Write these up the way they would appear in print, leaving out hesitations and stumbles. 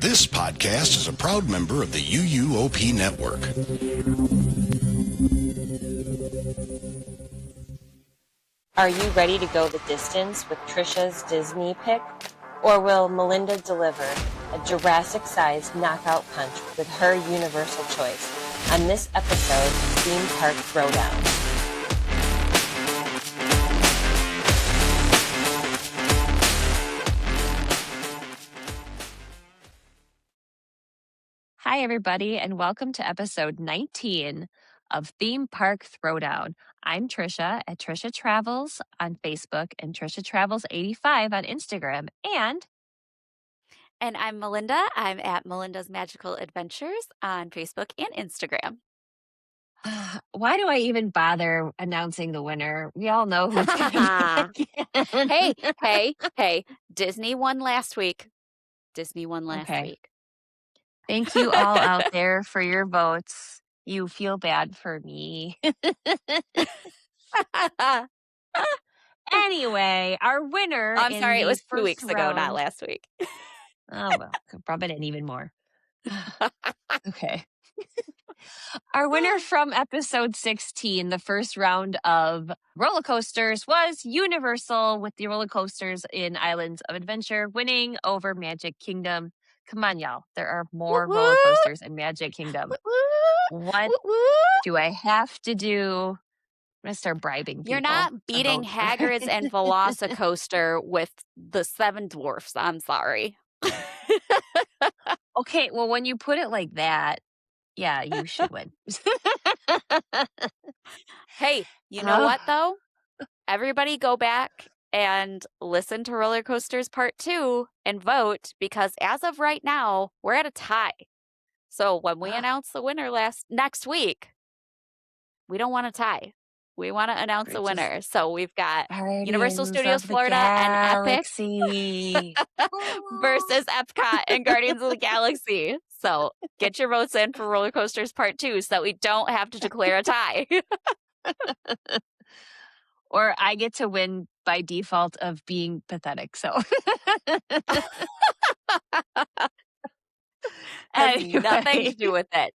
This podcast is a proud member of the UUOP Network. Are you ready to go the distance with Tricia's Disney pick? Or will Melinda deliver a Jurassic-sized knockout punch with her universal choice on this episode of Theme Park Throwdown? Hi, everybody, and welcome to episode 19 of Theme Park Throwdown. I'm Tricia at Tricia Travels on Facebook and Tricia Travels 85 on Instagram. And I'm Melinda. I'm at Melinda's Magical Adventures on Facebook and Instagram. Why do I even bother announcing the winner? We all know who's going to be again. Hey. Disney won last week. Okay. Thank you all out there for your votes. You feel bad for me. Anyway, our winner. I'm sorry, it was 2 weeks round... ago, not last week. Oh, well, rub it in even more. Okay. Our winner from episode 16, the first round of roller coasters, was Universal with the roller coasters in Islands of Adventure, winning over Magic Kingdom. Come on, y'all. There are more roller coasters in Magic Kingdom. What do I have to do? I'm going to start bribing people. You're not beating Hagrid's and Velocicoaster with the Seven Dwarfs. I'm sorry. Okay, well, when you put it like that, yeah, you should win. Hey, you know what, though? Everybody go back and listen to Roller Coasters Part 2 and vote, because as of right now, we're at a tie. So when we announce the winner next week, we don't want to tie. We want to announce the winner. So we've got Universal Studios Florida and Epic versus Epcot and Guardians of the Galaxy. So get your votes in for Roller Coasters Part 2 so that we don't have to declare a tie. Or I get to win by default of being pathetic. So anyway. Nothing to do with it.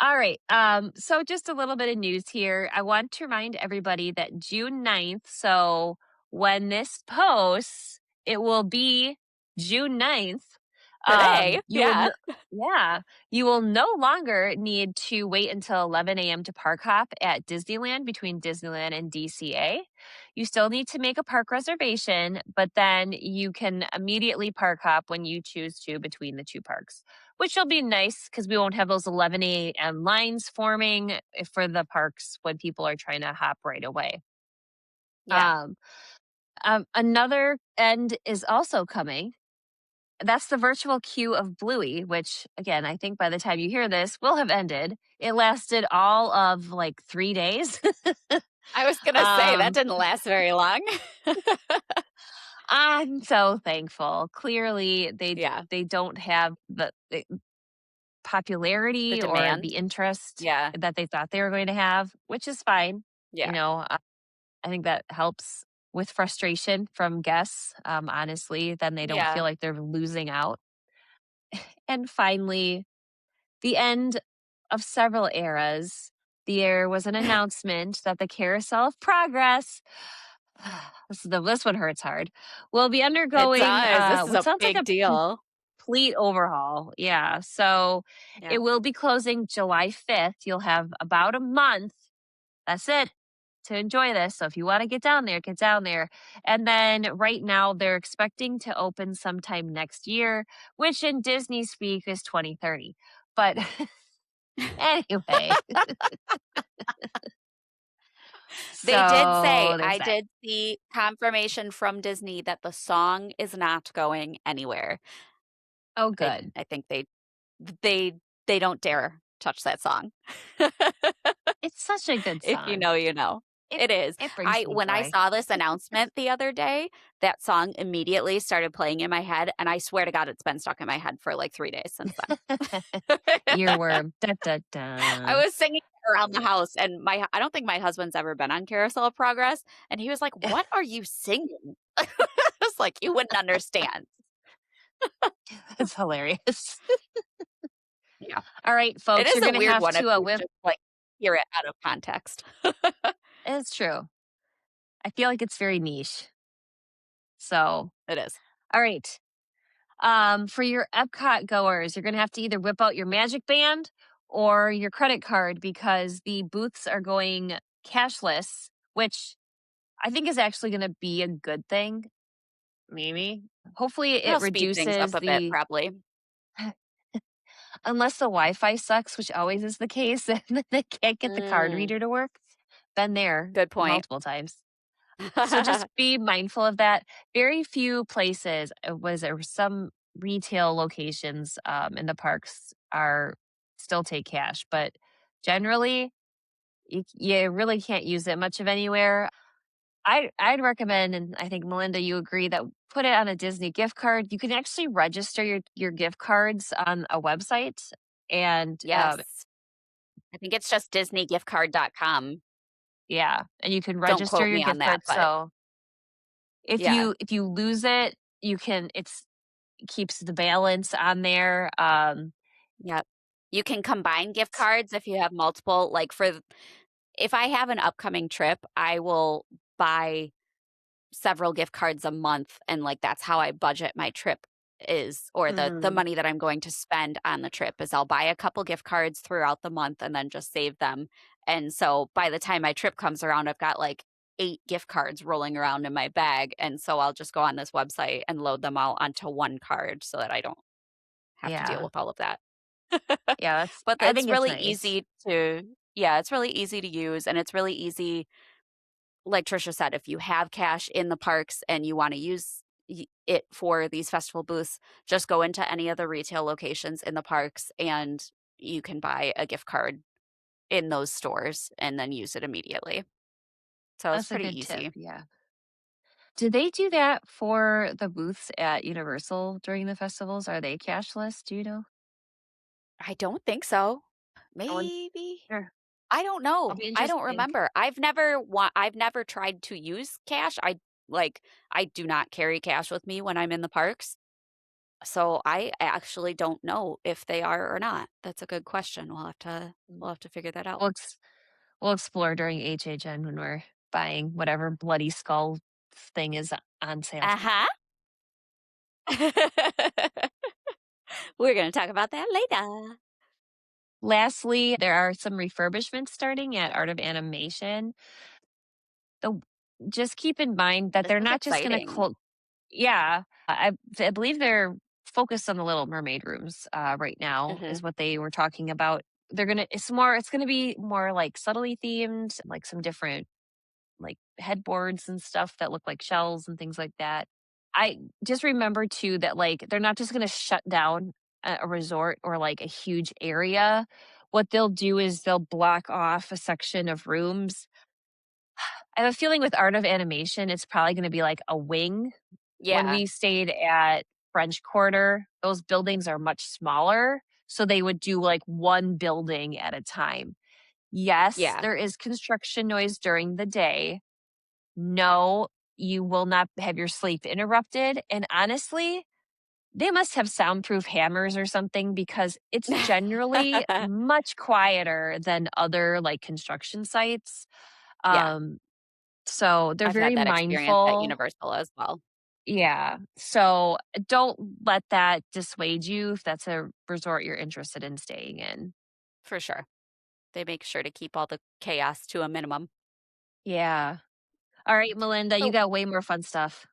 All right. So just a little bit of news here. I want to remind everybody that June 9th, so when this posts, it will be June 9th. Today, You will no longer need to wait until 11 a.m. to park hop at Disneyland between Disneyland and DCA. You still need to make a park reservation, but then you can immediately park hop when you choose to between the two parks, which will be nice because we won't have those 11 a.m. lines forming for the parks when people are trying to hop right away. Yeah. Another end is also coming. That's the virtual queue of Bluey, which, again, I think by the time you hear this, will have ended. It lasted all of 3 days. I was going to say, that didn't last very long. I'm so thankful. Clearly, they don't have the popularity or the interest that they thought they were going to have, which is fine. Yeah. You know, I think that helps with frustration from guests, honestly. Then they don't feel like they're losing out. And finally, the end of several eras. There was an announcement that the Carousel of Progress, this one hurts hard, will be undergoing this is a big deal. Complete overhaul. Yeah. So it will be closing July 5th. You'll have about a month. That's it. To enjoy this. So if you want to get down there, get down there. And then right now they're expecting to open sometime next year, which in Disney speak is 2030. But anyway. I did see confirmation from Disney that the song is not going anywhere. Oh, good. I think they don't dare touch that song. It's such a good song. If you know, you know. It is. When I saw this announcement the other day, that song immediately started playing in my head, and I swear to God, it's been stuck in my head for 3 days since then. Earworm. Da, da, da. I was singing it around the house, and I don't think my husband's ever been on Carousel of Progress, and he was like, "What are you singing?" I was like, "You wouldn't understand." It's hilarious. Yeah. All right, It folks, is you're a gonna weird have one if to you whip. just, like, hear it out of context. It's true. I feel like it's very niche. So, It is. all right. For your Epcot goers, you're gonna have to either whip out your Magic Band or your credit card because the booths are going cashless, which I think is actually gonna be a good thing. Maybe. Hopefully, it It'll speed things up reduces a bit, the probably. unless the Wi-Fi sucks, which always is the case, and they can't get the card Mm, reader to work. Been there good point. multiple times. So just be mindful of that. Very few places, was there some retail locations in the parks are still take cash, but generally you really can't use it much of anywhere. I'd recommend, and I think Melinda, you agree that put it on a Disney gift card. You can actually register your gift cards on a website, and Yes. I think it's just disneygiftcard.com. yeah, and you can Don't register quote your me on gift that, card. but So yeah. if you lose it, you can keeps the balance on there. Yep. You can combine gift cards if you have multiple, like, if I have an upcoming trip, I will buy several gift cards a month, and, like, that's how I budget my trip is, or the Mm, money that I'm going to spend on the trip is I'll buy a couple gift cards throughout the month and then just save them. And so by the time my trip comes around, I've got like 8 gift cards rolling around in my bag, and so I'll just go on this website and load them all onto one card so that I don't have to deal yeah, with all of that. yeah. That's But I it's think it's really nice. easy to yeah, it's really easy to use, and it's really easy, like Trisha said, if you have cash in the parks and you want to use it for these festival booths, just go into any of the retail locations in the parks and you can buy a gift card in those stores and then use it immediately. So it's That's a pretty good tip. easy. Yeah. Do they do that for the booths at Universal during the festivals? Are they cashless? Do you know? I don't think so. I wonder. Maybe. Sure. I don't I'll know. be I don't interested. remember. I've never tried to use cash. I do not carry cash with me when I'm in the parks. So I actually don't know if they are or not. That's a good question. We'll have to figure that out. We'll we'll explore during HHN when we're buying whatever bloody skull thing is on sale. Uh-huh. We're going to talk about that later. Lastly, there are some refurbishments starting at Art of Animation. The Just keep in mind that This they're is not just gonna exciting. close. Yeah, I believe they're focused on the Little Mermaid rooms, right now Mhm. is what they were talking about. It's gonna be more, like, subtly themed, like, some different, like, headboards and stuff that look like shells and things like that. I just remember too that, like, they're not just gonna shut down a resort or, like, a huge area. What they'll do is they'll block off a section of rooms. I have a feeling with Art of Animation, it's probably gonna be like a wing. When Yeah. we stayed at French Quarter, those buildings are much smaller, so they would do, like, one building at a time. Yes, Yeah. there is construction noise during the day. No, you will not have your sleep interrupted, and honestly, they must have soundproof hammers or something because it's generally much quieter than other, like, construction sites. Yeah. Um, so they're I've had very that experience at mindful. Universal as well, Yeah. So don't let that dissuade you if that's a resort you're interested in staying in. for sure. They make sure to keep all the chaos to a minimum. Yeah. All right, Melinda, you So got way more fun stuff.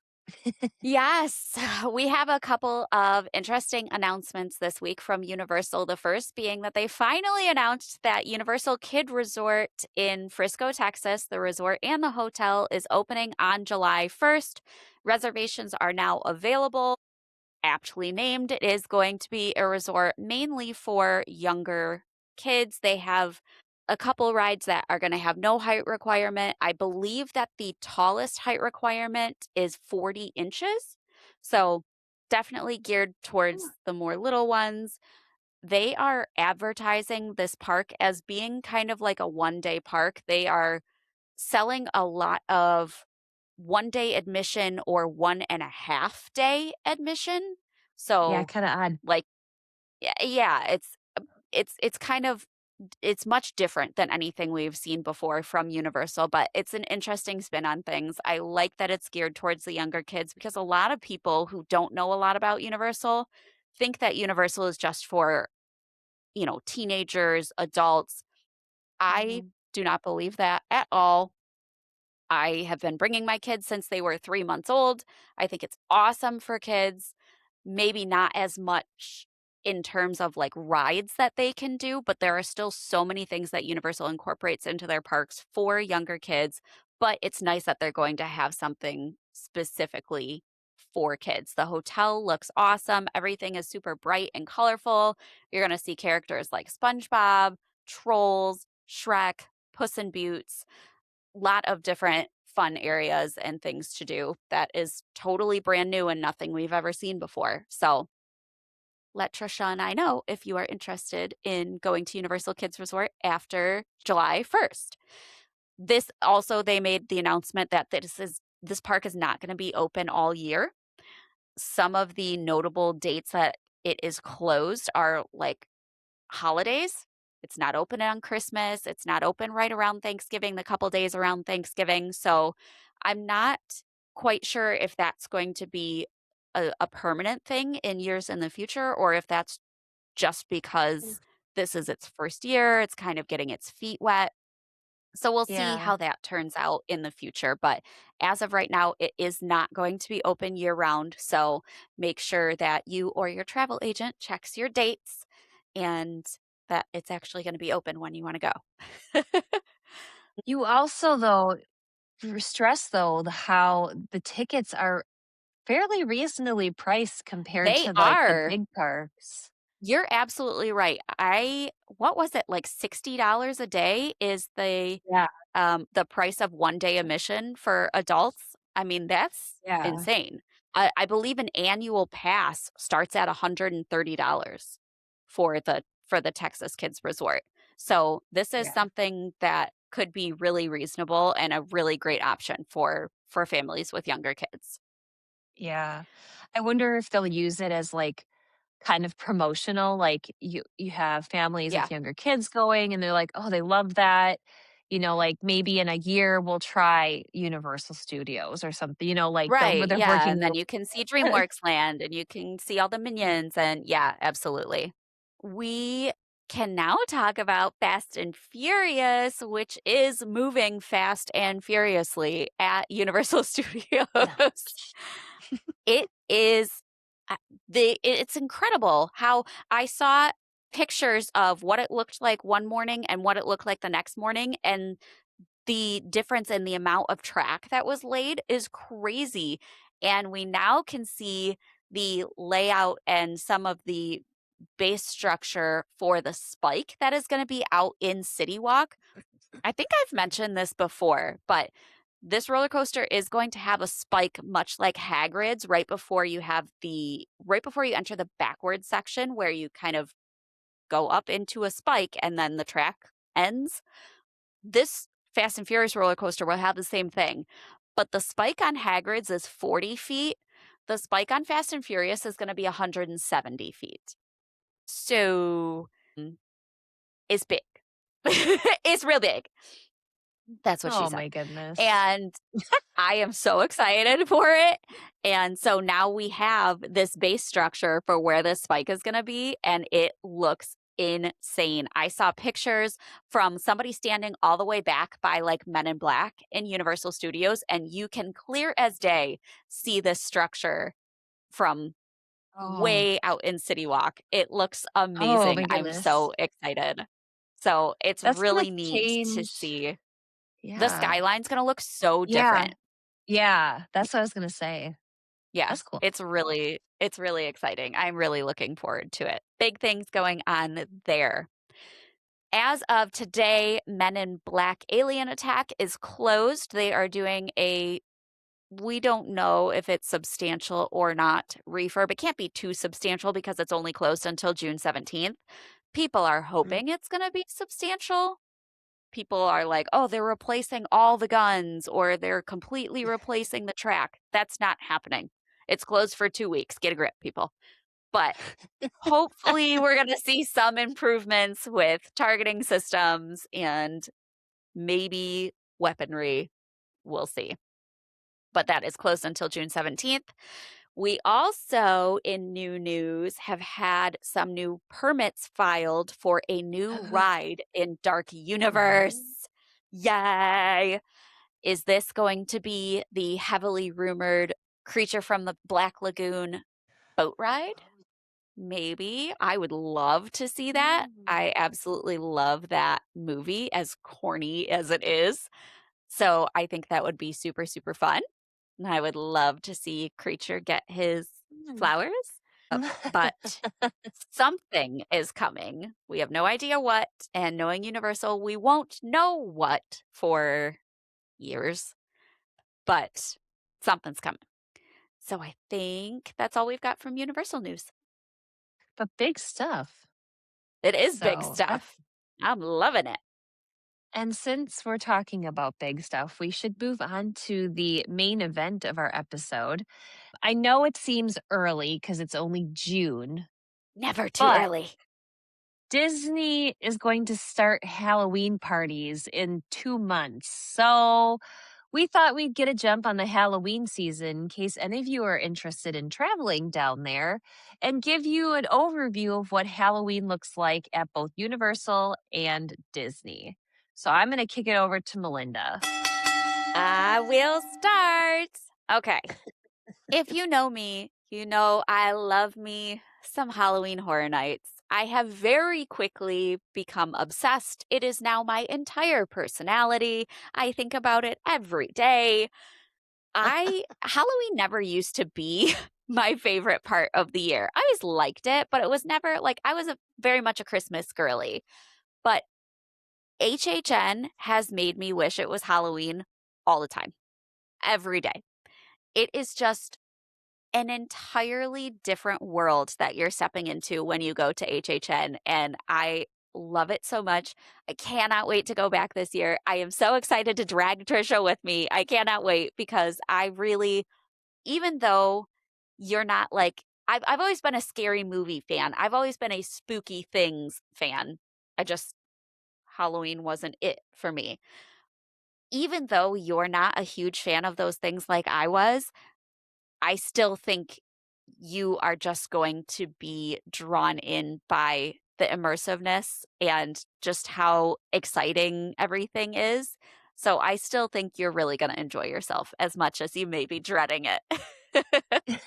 yes, we have a couple of interesting announcements this week from Universal. The first being that they finally announced that Universal Kid Resort in Frisco, Texas, the resort and the hotel, is opening on July 1st. Reservations are now available. Aptly named, it is going to be a resort mainly for younger kids. They have a couple rides that are going to have no height requirement. I believe that the tallest height requirement is 40 inches. So definitely geared towards the more little ones. They are advertising this park as being kind of like a 1-day park. They are selling a lot of 1-day admission or 1.5-day admission, Yeah, So, kind of odd. like, yeah, it's kind of it's much different than anything we've seen before from Universal, but it's an interesting spin on things. I like that it's geared towards the younger kids because a lot of people who don't know a lot about Universal think that Universal is just for, teenagers, adults. I Mhm. do not believe that at all. I have been bringing my kids since they were 3 months old. I think it's awesome for kids. Maybe not as much in terms of like rides that they can do, but there are still so many things that Universal incorporates into their parks for younger kids. But it's nice that they're going to have something specifically for kids. The hotel looks awesome. Everything is super bright and colorful. You're going to see characters like SpongeBob, Trolls, Shrek, Puss in Boots, lot of different fun areas and things to do that is totally brand new and nothing we've ever seen before. So let Trisha and I know if you are interested in going to Universal Kids Resort after July 1st. This also, they made the announcement that this park is not going to be open all year. Some of the notable dates that it is closed are like holidays. It's not open on Christmas. It's not open right around Thanksgiving, the couple days around Thanksgiving. So I'm not quite sure if that's going to be a permanent thing in years in the future or if that's just because this is its first year. It's kind of getting its feet wet. So we'll see Yeah. how that turns out in the future. But as of right now, it is not going to be open year round. So make sure that you or your travel agent checks your dates and that it's actually going to be open when you want to go. You also, though, stress though how the tickets are fairly reasonably priced compared They to like the are. big parks. You're absolutely right. What was it, like $60 a day is Yeah. the price of 1 day admission for adults. I mean, that's Yeah. insane. I believe an annual pass starts at $130 for the Texas Kids Resort. So this is Yeah. something that could be really reasonable and a really great option for families with younger kids. Yeah. I wonder if they'll use it as like kind of promotional, like you have families Yeah. with younger kids going and they're like, "Oh, they love that." Like maybe in a year we'll try Universal Studios or something, like where Right. they're Yeah. working And then you can see DreamWorks Land and you can see all the minions. And yeah, absolutely. We can now talk about Fast and Furious, which is moving fast and furiously at Universal Studios. Yeah. It is it's incredible how I saw pictures of what it looked like one morning and what it looked like the next morning, and the difference in the amount of track that was laid is crazy. And we now can see the layout and some of the base structure for the spike that is going to be out in City Walk. I think I've mentioned this before, but this roller coaster is going to have a spike much like Hagrid's right before you enter the backward section where you kind of go up into a spike and then the track ends. This Fast and Furious roller coaster will have the same thing, but the spike on Hagrid's is 40 feet. The spike on Fast and Furious is going to be 170 feet. So it's big. It's real big. That's what she Oh said. my goodness. And I am so excited for it. And so now we have this base structure for where this spike is going to be, and it looks insane. I saw pictures from somebody standing all the way back by like Men in Black in Universal Studios, and you can clear as day see this structure from Oh. way out in City Walk. It looks Oh amazing. my I'm goodness. so excited. So it's That's gonna really neat to change. see. The Yeah. skyline's going to look so Yeah. different. Yeah. That's what I was gonna say. Yeah, That's cool. it's really exciting. I'm really looking forward to it. Big things going on there. As of today, Men in Black Alien Attack is closed. They are doing we don't know if it's substantial or not refurb. It can't be too substantial because it's only closed until June 17th. People are Mm. hoping it's going to be substantial. People are like, oh, they're replacing all the guns or they're completely replacing the track. That's not happening. It's closed for 2 weeks. Get a grip, people. But hopefully we're going to see some improvements with targeting systems and maybe weaponry. We'll see. But that is closed until June 17th. We also, in new news, have had some new permits filed for a new ride in Dark Universe. Yay! Is this going to be the heavily rumored Creature from the Black Lagoon boat ride? Maybe. I would love to see that. I absolutely love that movie, as corny as it is. So I think that would be super, super fun. And I would love to see Creature get his flowers. But something is coming. We have no idea what. And knowing Universal, we won't know what for years. But something's coming. So I think that's all we've got from Universal News. But big stuff. It is big stuff. I'm loving it. And since we're talking about big stuff, we should move on to the main event of our episode. I know it seems early because it's only June. Never too but early. Disney is going to start Halloween parties in 2 months. So we thought we'd get a jump on the Halloween season in case any of you are interested in traveling down there and give you an overview of what Halloween looks like at both Universal and Disney. So I'm going to kick it over to Melinda. I will start. Okay. If you know me, you know I love me some Halloween Horror Nights. I have very quickly become obsessed. It is now my entire personality. I think about it every day. Halloween never used to be my favorite part of the year. I always liked it, but it was never like I was very much a Christmas girly. But HHN has made me wish it was Halloween all the time, every day. It is just an entirely different world that you're stepping into when you go to HHN, and I love it so much. I cannot wait to go back this year. I am so excited to drag Tricia with me. I cannot wait because I really, even though you're not like, I've always been a scary movie fan. I've always been a spooky things fan. Halloween wasn't it for me. Even though you're not a huge fan of those things like I was, I still think you are just going to be drawn in by the immersiveness and just how exciting everything is. So I still think you're really going to enjoy yourself as much as you may be dreading it.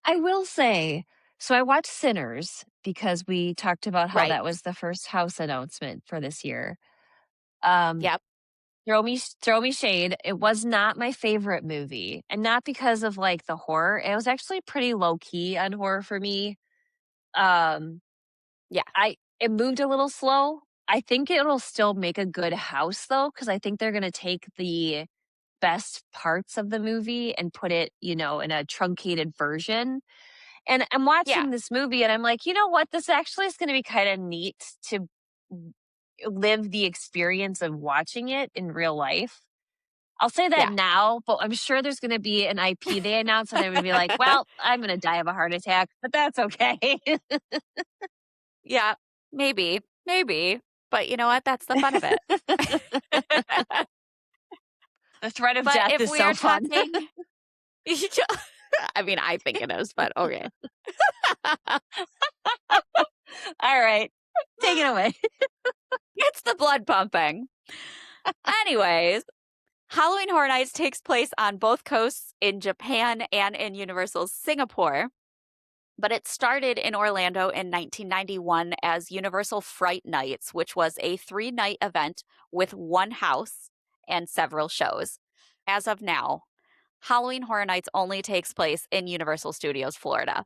I will say, so I watched Sinners because we talked about how Right. that was the first house announcement for this year. Yep. Throw me shade. It was not my favorite movie, and not because of like the horror. It was actually pretty low key on horror for me. Um, Yeah. It moved a little slow. I think it'll still make a good house though, because I think they're gonna take the best parts of the movie and put it, in a truncated version. And I'm Yeah. watching this movie and I'm like, you know what? This actually is going to be kind of neat to live the experience of watching it in real life. I'll say that Yeah. now, but I'm sure there's going to be an IP they announce and I'm going to be like, well, I'm going to die of a heart attack, but that's okay. Yeah. Maybe. But you know what? That's the fun of it. The threat of But death if is we so are fun. talking, I mean, I think it is, but okay. All right. Take it away. It's the blood pumping. Anyways, Halloween Horror Nights takes place on both coasts in Japan and in Universal's Singapore. But it started in Orlando in 1991 as Universal Fright Nights, which was a 3-night event with one house and several shows. As of now, Halloween Horror Nights only takes place in Universal Studios, Florida.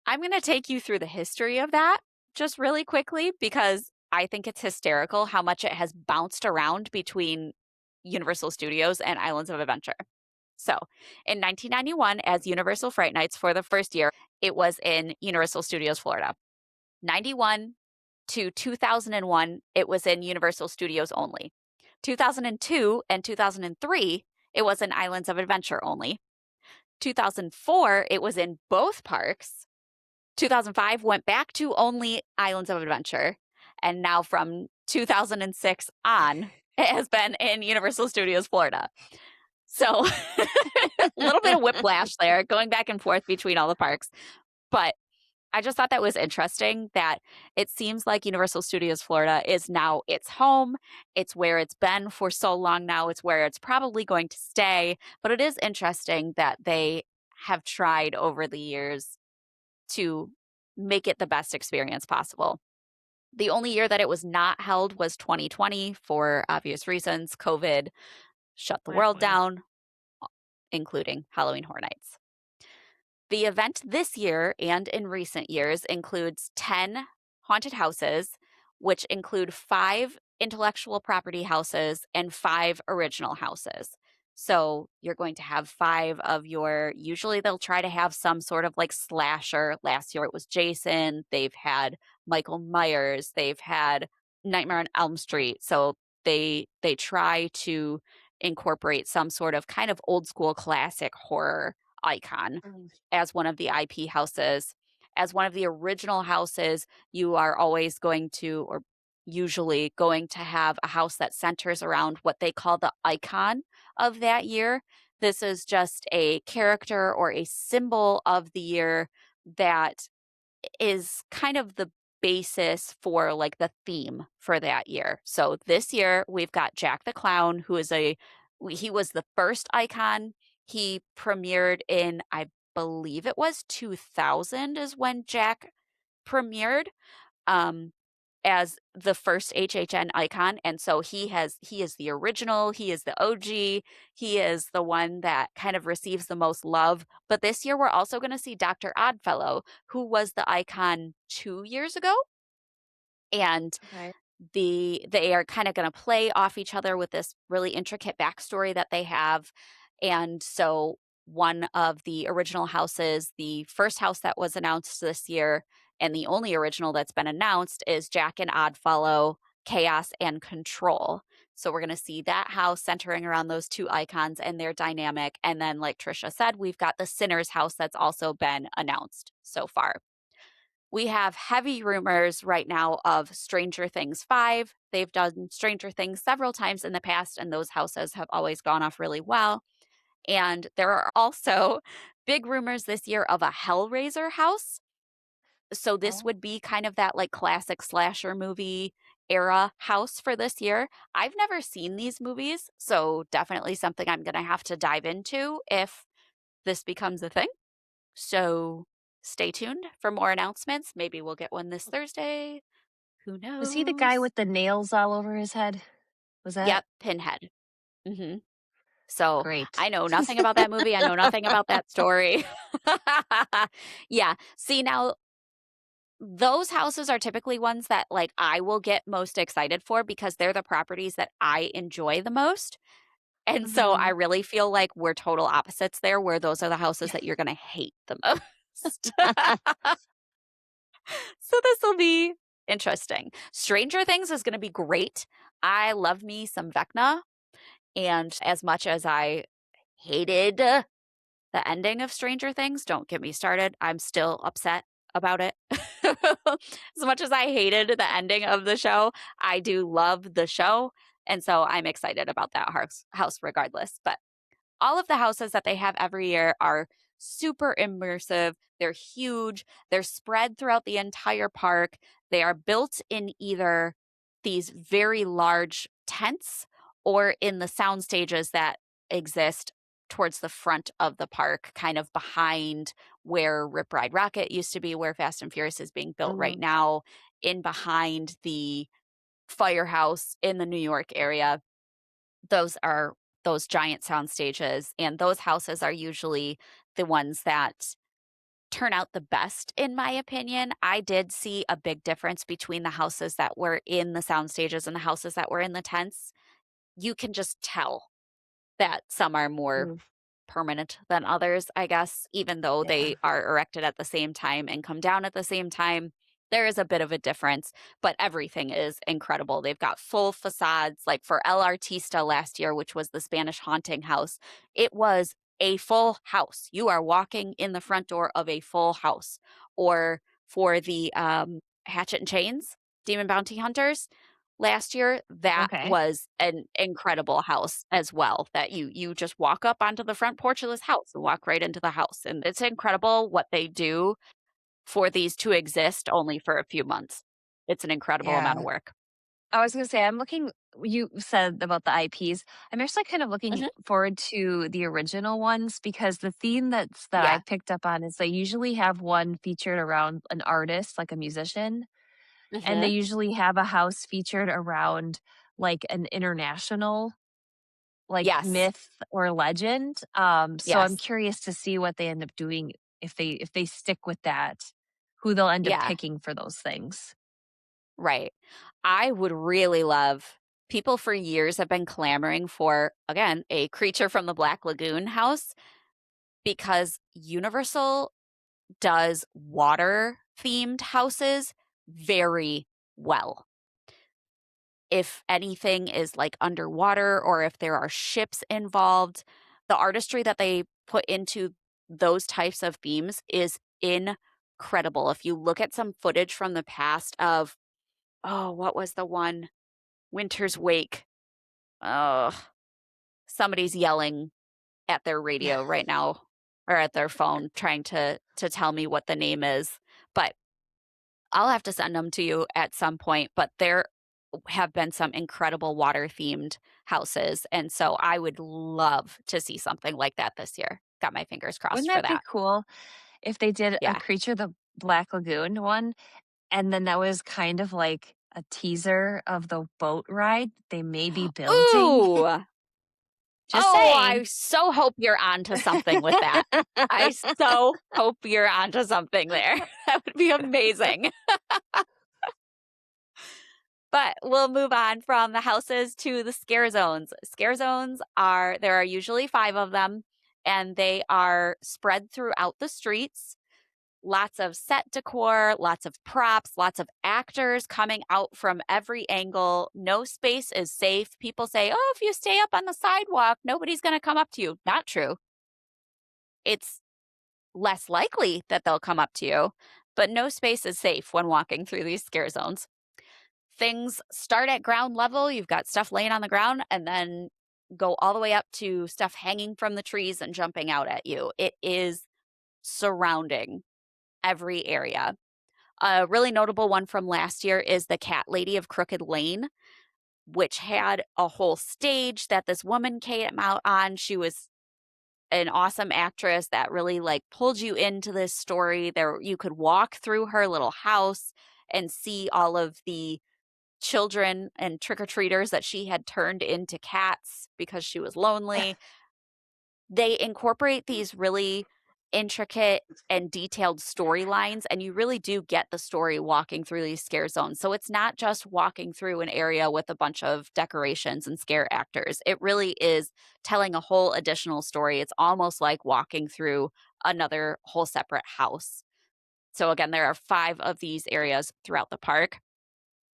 I'm going to take you through the history of that just really quickly because I think it's hysterical how much it has bounced around between Universal Studios and Islands of Adventure. So, in 1991, as Universal Fright Nights for the first year, it was in Universal Studios, Florida. 91 to 2001, it was in Universal Studios only. 2002 and 2003, it was in Islands of Adventure only. 2004, it was in both parks. 2005 went back to only Islands of Adventure. And now from 2006 on, it has been in Universal Studios Florida. So a little bit of whiplash there, going back and forth between all the parks. But I just thought that was interesting that it seems like Universal Studios Florida is now its home. It's where it's been for so long now. It's where it's probably going to stay. But it is interesting that they have tried over the years to make it the best experience possible. The only year that it was not held was 2020 for obvious reasons. COVID shut the world down, including Halloween Horror Nights. The event this year and in recent years includes 10 haunted houses, which include 5 intellectual property houses and 5 original houses. So you're going to have 5 of your, usually they'll try to have some sort of like slasher. Last year it was Jason. They've had Michael Myers. They've had Nightmare on Elm Street. So they try to incorporate some sort of kind of old school classic horror icon as one of the IP houses. As one of the original houses, you are always going to, or usually going to have a house that centers around what they call the icon of that year. This is just a character or a symbol of the year that is kind of the basis for like the theme for that year. So this year we've got Jack the Clown, who is he was the first icon. He premiered in, I believe it was 2000 is when Jack premiered. As the first HHN icon. And so he is the original, he is the OG, he is the one that kind of receives the most love. But this year we're also going to see Dr. Oddfellow, who was the icon 2 years ago. And they are kind of going to play off each other with this really intricate backstory that they have. And so one of the original houses, the first house that was announced this year, and the only original that's been announced is Jack and Oddfellow, Chaos and Control. So we're going to see that house centering around those 2 icons and their dynamic. And then, like Tricia said, we've got the Sinners house that's also been announced so far. We have heavy rumors right now of Stranger Things 5. They've done Stranger Things several times in the past, and those houses have always gone off really well. And there are also big rumors this year of a Hellraiser house. So this would be kind of that like classic slasher movie era house for this year. I've never seen these movies, so definitely something I'm going to have to dive into if this becomes a thing. So stay tuned for more announcements. Maybe we'll get one this Thursday. Who knows? Was he the guy with the nails all over his head? Was that? Yep, Pinhead. So Great. I know nothing about that movie. I know nothing about that story. Yeah. See, now those houses are typically ones that like I will get most excited for because they're the properties that I enjoy the most. And so I really feel like we're total opposites there, where those are the houses that you're going to hate the most. So this will be interesting. Stranger Things is going to be great. I love me some Vecna. And as much as I hated the ending of Stranger Things, don't get me started, I'm still upset about it. As much as I hated the ending of the show, I do love the show. And so I'm excited about that house regardless. But all of the houses that they have every year are super immersive. They're huge. They're spread throughout the entire park. They are built in either these very large tents or in the sound stages that exist towards the front of the park, kind of behind where Rip Ride Rocket used to be, where Fast and Furious is being built right now, in behind the firehouse in the New York area. Those are those giant sound stages, and those houses are usually the ones that turn out the best, in my opinion. I did see a big difference between the houses that were in the sound stages and the houses that were in the tents. You can just tell that some are more permanent than others, I guess, even though they are erected at the same time and come down at the same time. There is a bit of a difference, but everything is incredible. They've got full facades. Like for El Artista last year, which was the Spanish haunting house, it was a full house. You are walking in the front door of a full house. or for the Hatchet and Chains Demon Bounty Hunters last year. That Okay. was an incredible house as well, that you just walk up onto the front porch of this house and walk right into the house. And it's incredible what they do for these to exist only for a few months. It's an incredible amount of Yeah. work. I was gonna say, I'm looking you said about the IPs. I'm actually kind of looking Mhm. forward to the original ones because the theme that I Yeah. picked up on is they usually have one featured around an artist, like a musician, and they Hmm. usually have a house featured around like an international like Yes. myth or legend. So I'm Yes. curious to see what they end up doing if they stick with that, who they'll end up Yeah. picking for those things. Right. I would really love, people for years have been clamoring for, again, a Creature from the Black Lagoon house, because Universal does water themed houses very well. If anything is like underwater or if there are ships involved, the artistry that they put into those types of themes is incredible. If you look at some footage from the past of, oh, what was the one? Winter's Wake. Oh, somebody's yelling at their radio right now, or at their phone, trying to tell me what the name is. But I'll have to send them to you at some point. But there have been some incredible water themed houses. And so I would love to see something like that this year. Got my fingers Wouldn't crossed for that be that. cool if they did a Yeah. Creature the Black Lagoon one, and then that was kind of like a teaser of the boat ride they may be building? Ooh. Just Oh, I saying. so hope you're onto something with that. I so hope you're onto something there. That would be amazing. But we'll move on from the houses to the scare zones. Scare zones there are usually 5 of them, and they are spread throughout the streets. Lots of set decor, lots of props, lots of actors coming out from every angle. No space is safe. People say, oh, if you stay up on the sidewalk, nobody's going to come up to you. Not true. It's less likely that they'll come up to you, but no space is safe when walking through these scare zones. Things start at ground level. You've got stuff laying on the ground, and then go all the way up to stuff hanging from the trees and jumping out at you. It is surrounding every area. A really notable one from last year is the Cat Lady of Crooked Lane, which had a whole stage that this woman came out on. She was an awesome actress that really like pulled you into this story. There, you could walk through her little house and see all of the children and trick-or-treaters that she had turned into cats because she was lonely. They incorporate these really intricate and detailed storylines, and you really do get the story walking through these scare zones. So it's not just walking through an area with a bunch of decorations and scare actors. It really is telling a whole additional story. It's almost like walking through another whole separate house. So again, there are 5 of these areas throughout the park.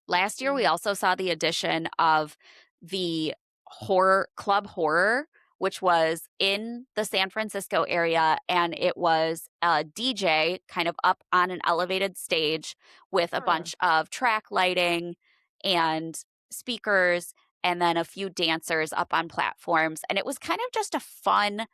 Last year, we also saw the addition of the Club Horror, which was in the San Francisco area, and it was a DJ kind of up on an elevated stage with a Huh. bunch of track lighting and speakers, and then a few dancers up on platforms. And it was kind of just a fun,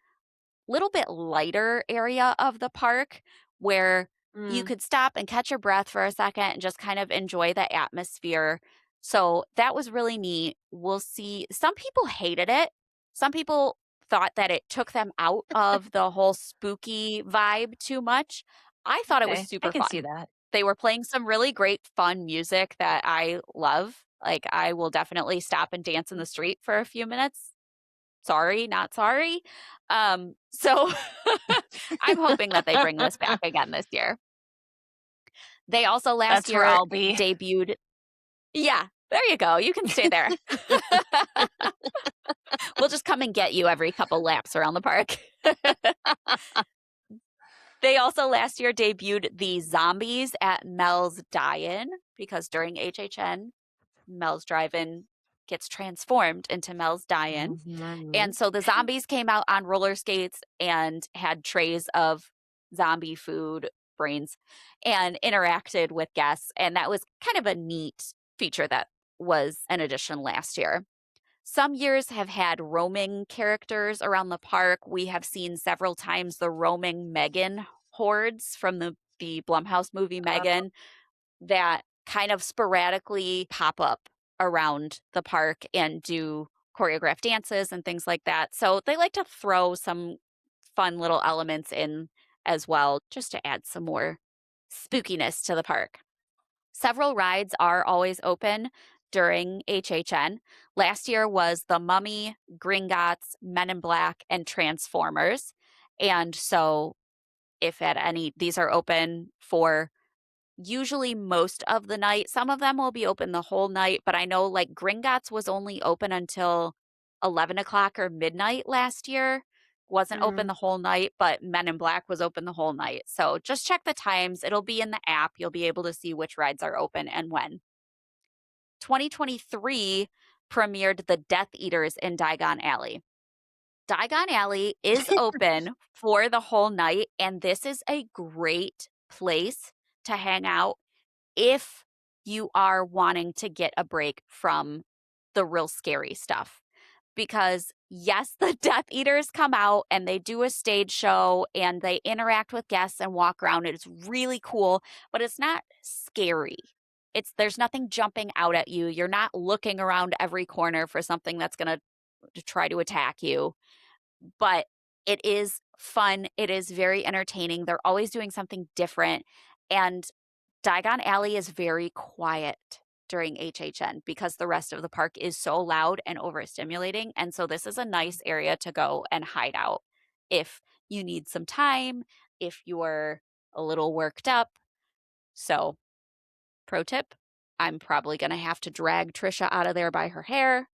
little bit lighter area of the park where you Mm, could stop and catch your breath for a second and just kind of enjoy the atmosphere. So that was really neat. We'll see. Some people hated it. Some people thought that it took them out of the whole spooky vibe too much. I thought it was okay, I super can see fun. that. They were playing some really great, fun music that I love. Like, I will definitely stop and dance in the street for a few minutes. Sorry, not sorry. So I'm hoping that they bring this back again this year. They also last That's where year I'll be. debuted. Yeah, there you go. You can stay there. We'll just come and get you every couple laps around the park. They also last year debuted the zombies at Mel's Die-In, because during HHN, Mel's Drive-In gets transformed into Mel's Die-In. And Mhm. so the zombies came out on roller skates and had trays of zombie food brains and interacted with guests. And that was kind of a neat feature that was an addition last year. Some years have had roaming characters around the park. We have seen several times the roaming Megan hordes from the Blumhouse movie Megan that kind of sporadically pop up around the park and do choreographed dances and things like that. So they like to throw some fun little elements in as well, just to add some more spookiness to the park. Several rides are always open during HHN. Last year was The Mummy, Gringotts, Men in Black, and Transformers. And so if at any, these are open for usually most of the night. Some of them will be open the whole night, but I know like Gringotts was only open until 11 o'clock or midnight last year. Wasn't open the whole night, but Men in Black was open the whole night. So just check the times. It'll be in the app. You'll be able to see which rides are open and when. 2023 premiered The Death Eaters in Diagon Alley. Diagon Alley is open for the whole night, and this is a great place to hang out if you are wanting to get a break from the real scary stuff. Because yes, the Death Eaters come out and they do a stage show and they interact with guests and walk around. It's really cool, but it's not scary. There's nothing jumping out at you. You're not looking around every corner for something that's going to try to attack you. But it is fun. It is very entertaining. They're always doing something different. And Diagon Alley is very quiet during HHN because the rest of the park is so loud and overstimulating. And so this is a nice area to go and hide out if you need some time, if you're a little worked up. So, pro tip, I'm probably going to have to drag Tricia out of there by her hair.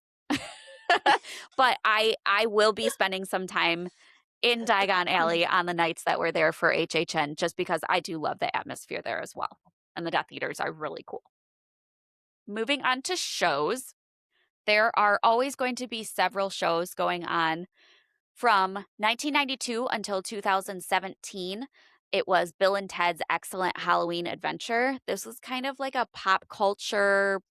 But I will be spending some time in Diagon Alley on the nights that we're there for HHN, just because I do love the atmosphere there as well. And the Death Eaters are really cool. Moving on to shows, there are always going to be several shows going on. From 1992 until 2017, it was Bill and Ted's Excellent Halloween Adventure. This was kind of like a pop culture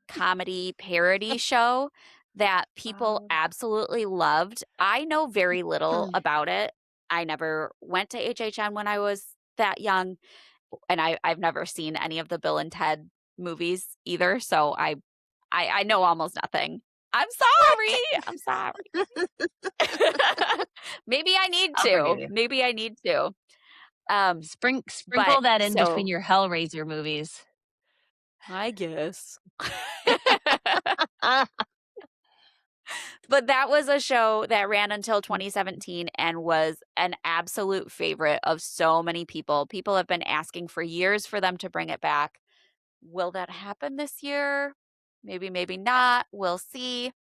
comedy parody show that people absolutely loved. I know very little about it. I never went to HHN when I was that young, and I've never seen any of the Bill and Ted movies either, so I know almost nothing. I'm sorry. Maybe I need to. Maybe I need to. Sprinkle that in between your Hellraiser movies. I guess. But that was a show that ran until 2017 and was an absolute favorite of so many people. People have been asking for years for them to bring it back. Will that happen this year? Maybe, maybe not. We'll see.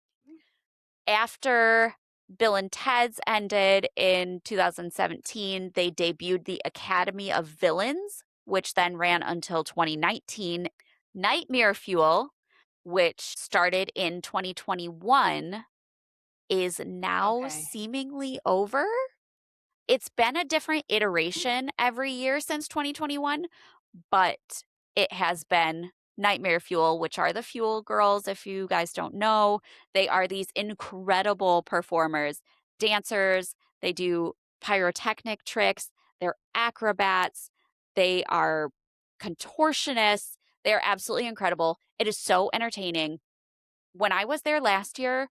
After Bill and Ted's ended in 2017, they debuted the Academy of Villains, which then ran until 2019. Nightmare Fuel, which started in 2021, is now seemingly over. It's been a different iteration every year since 2021, but it has been Nightmare Fuel, which are the Fuel Girls. If you guys don't know, they are these incredible performers, dancers. They do pyrotechnic tricks. They're acrobats. They are contortionists. They're absolutely incredible. It is so entertaining. When I was there last year,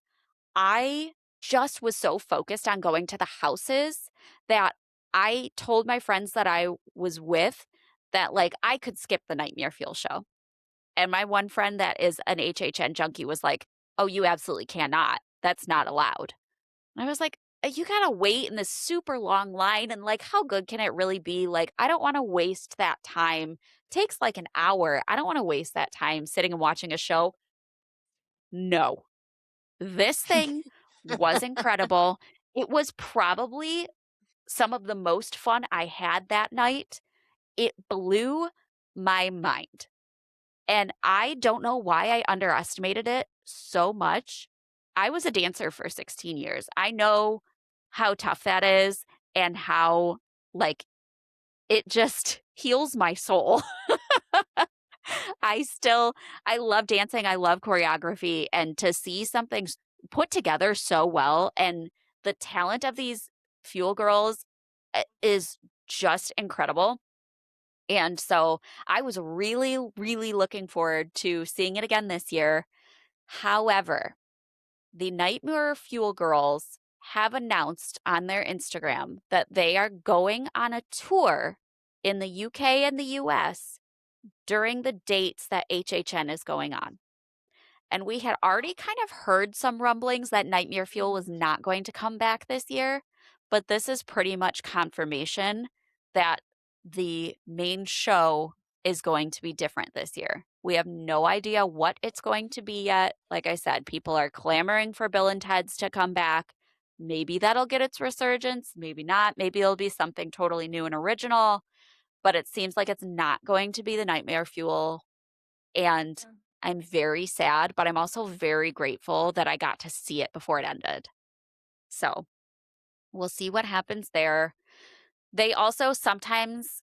I just was so focused on going to the houses that I told my friends that I was with that like I could skip the Nightmare Fuel show. And my one friend that is an HHN junkie was like, "Oh, you absolutely cannot. That's not allowed." And I was like, "You got to wait in this super long line. And like, how good can it really be? Like, I don't want to waste that time. It takes like an hour. I don't want to waste that time sitting and watching a show." No. This thing was incredible. It was probably some of the most fun I had that night. It blew my mind. And I don't know why I underestimated it so much. I was a dancer for 16 years. I know how tough that is and how, like, it just heals my soul. I love dancing. I love choreography, and to see something put together so well, and the talent of these Fuel Girls is just incredible. And so I was really, really looking forward to seeing it again this year. However, the Nightmare Fuel Girls have announced on their Instagram that they are going on a tour in the UK and the US during the dates that HHN is going on. And we had already kind of heard some rumblings that Nightmare Fuel was not going to come back this year, but this is pretty much confirmation that the main show is going to be different this year. We have no idea what it's going to be yet. Like I said, people are clamoring for Bill and Ted's to come back. Maybe that'll get its resurgence, maybe not. Maybe it'll be something totally new and original, but it seems like it's not going to be the Nightmare Fuel. And I'm very sad, but I'm also very grateful that I got to see it before it ended. So we'll see what happens there. They also sometimes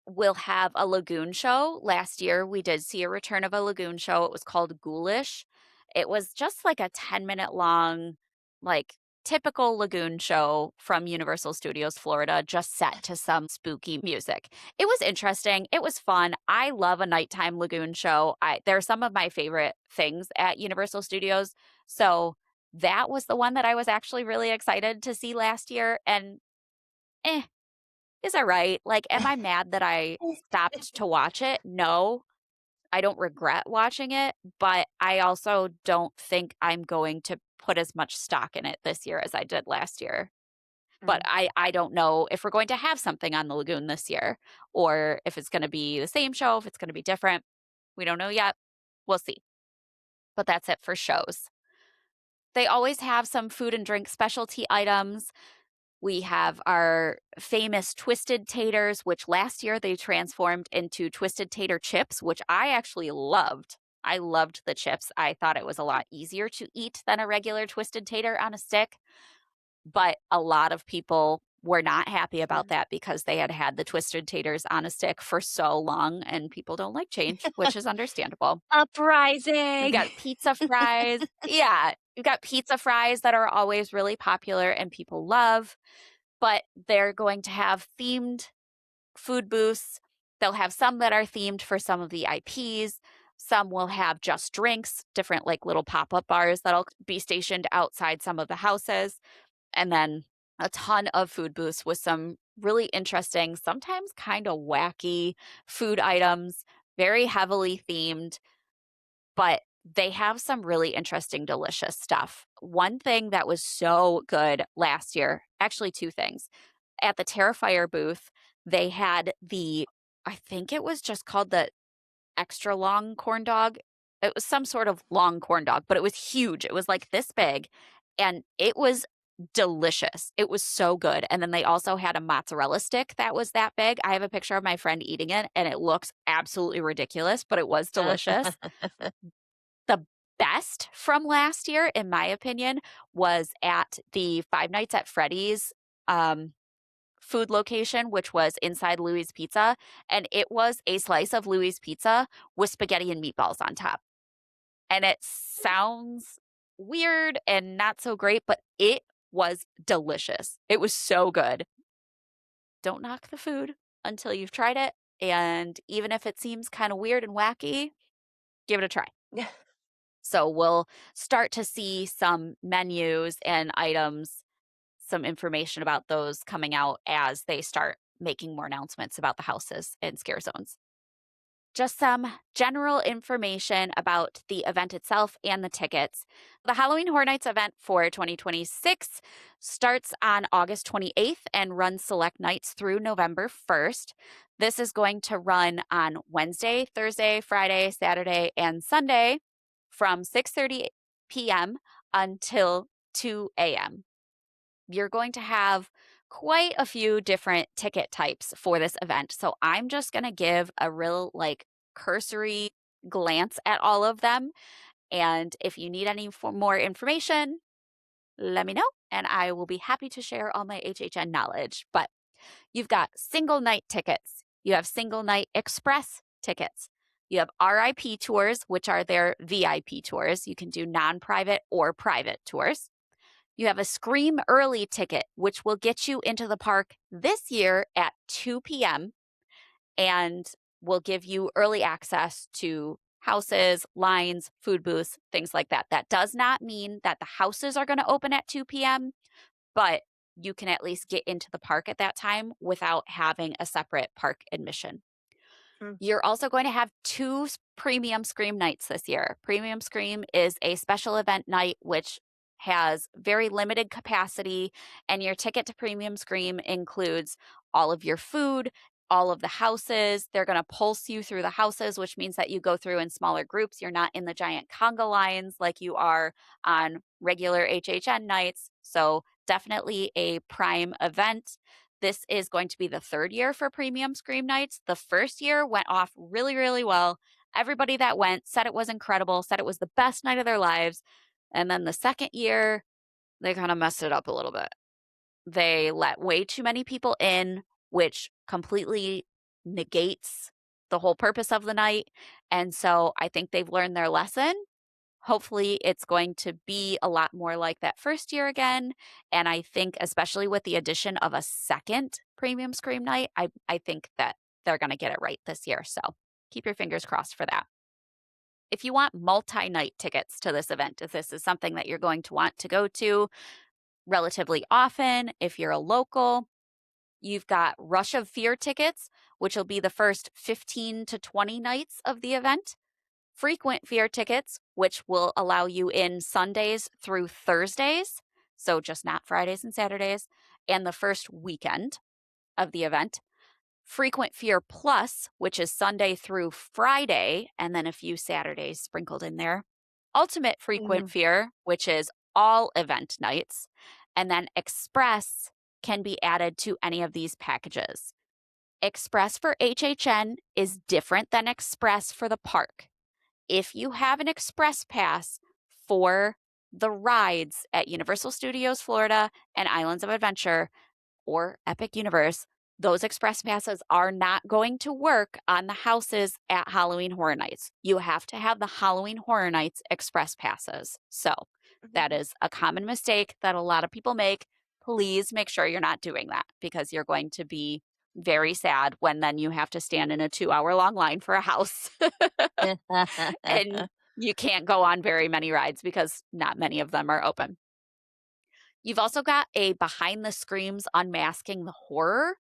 will have a lagoon show. Last year, we did see a return of a lagoon show. It was called Ghoulish. It was just like a 10-minute long, like typical lagoon show from Universal Studios Florida, just set to some spooky music. It was interesting. It was fun. I love a nighttime lagoon show. They're some of my favorite things at Universal Studios. So that was the one that I was actually really excited to see last year. And is all right. Like, am I mad that I stopped to watch it? No, I don't regret watching it, but I also don't think I'm going to put as much stock in it this year as I did last year. But I don't know if we're going to have something on the lagoon this year, or if it's going to be the same show, if it's going to be different. We don't know yet. We'll see. But that's it for shows. They always have some food and drink specialty items. We have our famous Twisted Taters, which last year they transformed into Twisted Tater chips, which I actually loved. I loved the chips. I thought it was a lot easier to eat than a regular Twisted Tater on a stick. But a lot of people were not happy about that because they had had the Twisted Taters on a stick for so long, and people don't like change, which is understandable. Uprising. You've got pizza fries. Yeah, you've got pizza fries that are always really popular and people love. But they're going to have themed food booths. They'll have some that are themed for some of the IPs. Some will have just drinks, different like little pop-up bars that'll be stationed outside some of the houses. And then a ton of food booths with some really interesting, sometimes kind of wacky food items, very heavily themed, but they have some really interesting, delicious stuff. One thing that was so good last year, actually two things. At the Terrifier booth, they had I think it was just called the extra long corn dog. It was some sort of long corn dog, but it was huge. It was like this big, and it was delicious. It was so good. And then they also had a mozzarella stick that was that big. I have a picture of my friend eating it, and it looks absolutely ridiculous, but it was delicious. The best from last year, in my opinion, was at the Five Nights at Freddy's food location, which was inside Louis Pizza. And it was a slice of Louis Pizza with spaghetti and meatballs on top. And it sounds weird and not so great, but it was delicious. It was so good. Don't knock the food until you've tried it. And even if it seems kind of weird and wacky, give it a try. So we'll start to see some menus and items, some information about those coming out as they start making more announcements about the houses and scare zones. Just some general information about the event itself and the tickets. The Halloween Horror Nights event for 2026 starts on August 28th and runs select nights through November 1st. This is going to run on Wednesday, Thursday, Friday, Saturday, and Sunday from 6:30 p.m. until 2 a.m. You're going to have quite a few different ticket types for this event. So I'm just going to give a real cursory glance at all of them. And if you need any more information, let me know and I will be happy to share all my HHN knowledge. But you've got single night tickets. You have single night express tickets. You have RIP tours, which are their VIP tours. You can do non-private or private tours. You have a Scream Early ticket, which will get you into the park this year at 2 p.m. and will give you early access to houses, lines, food booths, things like that. That does not mean that the houses are going to open at 2 p.m., but you can at least get into the park at that time without having a separate park admission. You're also going to have 2 premium Scream nights this year. Premium Scream is a special event night which has very limited capacity, and your ticket to Premium Scream includes all of your food, all of the houses. They're going to pulse you through the houses, which means that you go through in smaller groups. You're not in the giant conga lines like you are on regular HHN nights. So definitely a prime event. This is going to be the 3rd year for Premium Scream Nights. The first year went off really, really well. Everybody that went said it was incredible, said it was the best night of their lives. And then the second year, they kind of messed it up a little bit. They let way too many people in, which completely negates the whole purpose of the night. And so I think they've learned their lesson. Hopefully it's going to be a lot more like that first year again. And I think especially with the addition of a second Premium Scream night, I think that they're going to get it right this year. So keep your fingers crossed for that. If you want multi-night tickets to this event, if this is something that you're going to want to go to relatively often, if you're a local, you've got Rush of Fear tickets, which will be the first 15 to 20 nights of the event. Frequent Fear tickets, which will allow you in Sundays through Thursdays, so just not Fridays and Saturdays, and the first weekend of the event. Frequent Fear Plus, which is Sunday through Friday, and then a few Saturdays sprinkled in there. Ultimate Frequent Fear, which is all event nights. And then Express can be added to any of these packages. Express for HHN is different than Express for the park. If you have an Express Pass for the rides at Universal Studios Florida and Islands of Adventure or Epic Universe, those Express Passes are not going to work on the houses at Halloween Horror Nights. You have to have the Halloween Horror Nights Express Passes. So that is a common mistake that a lot of people make. Please make sure you're not doing that because you're going to be very sad when then you have to stand in a 2-hour-long line for a house. And you can't go on very many rides because not many of them are open. You've also got a Behind the Screams Unmasking the Horror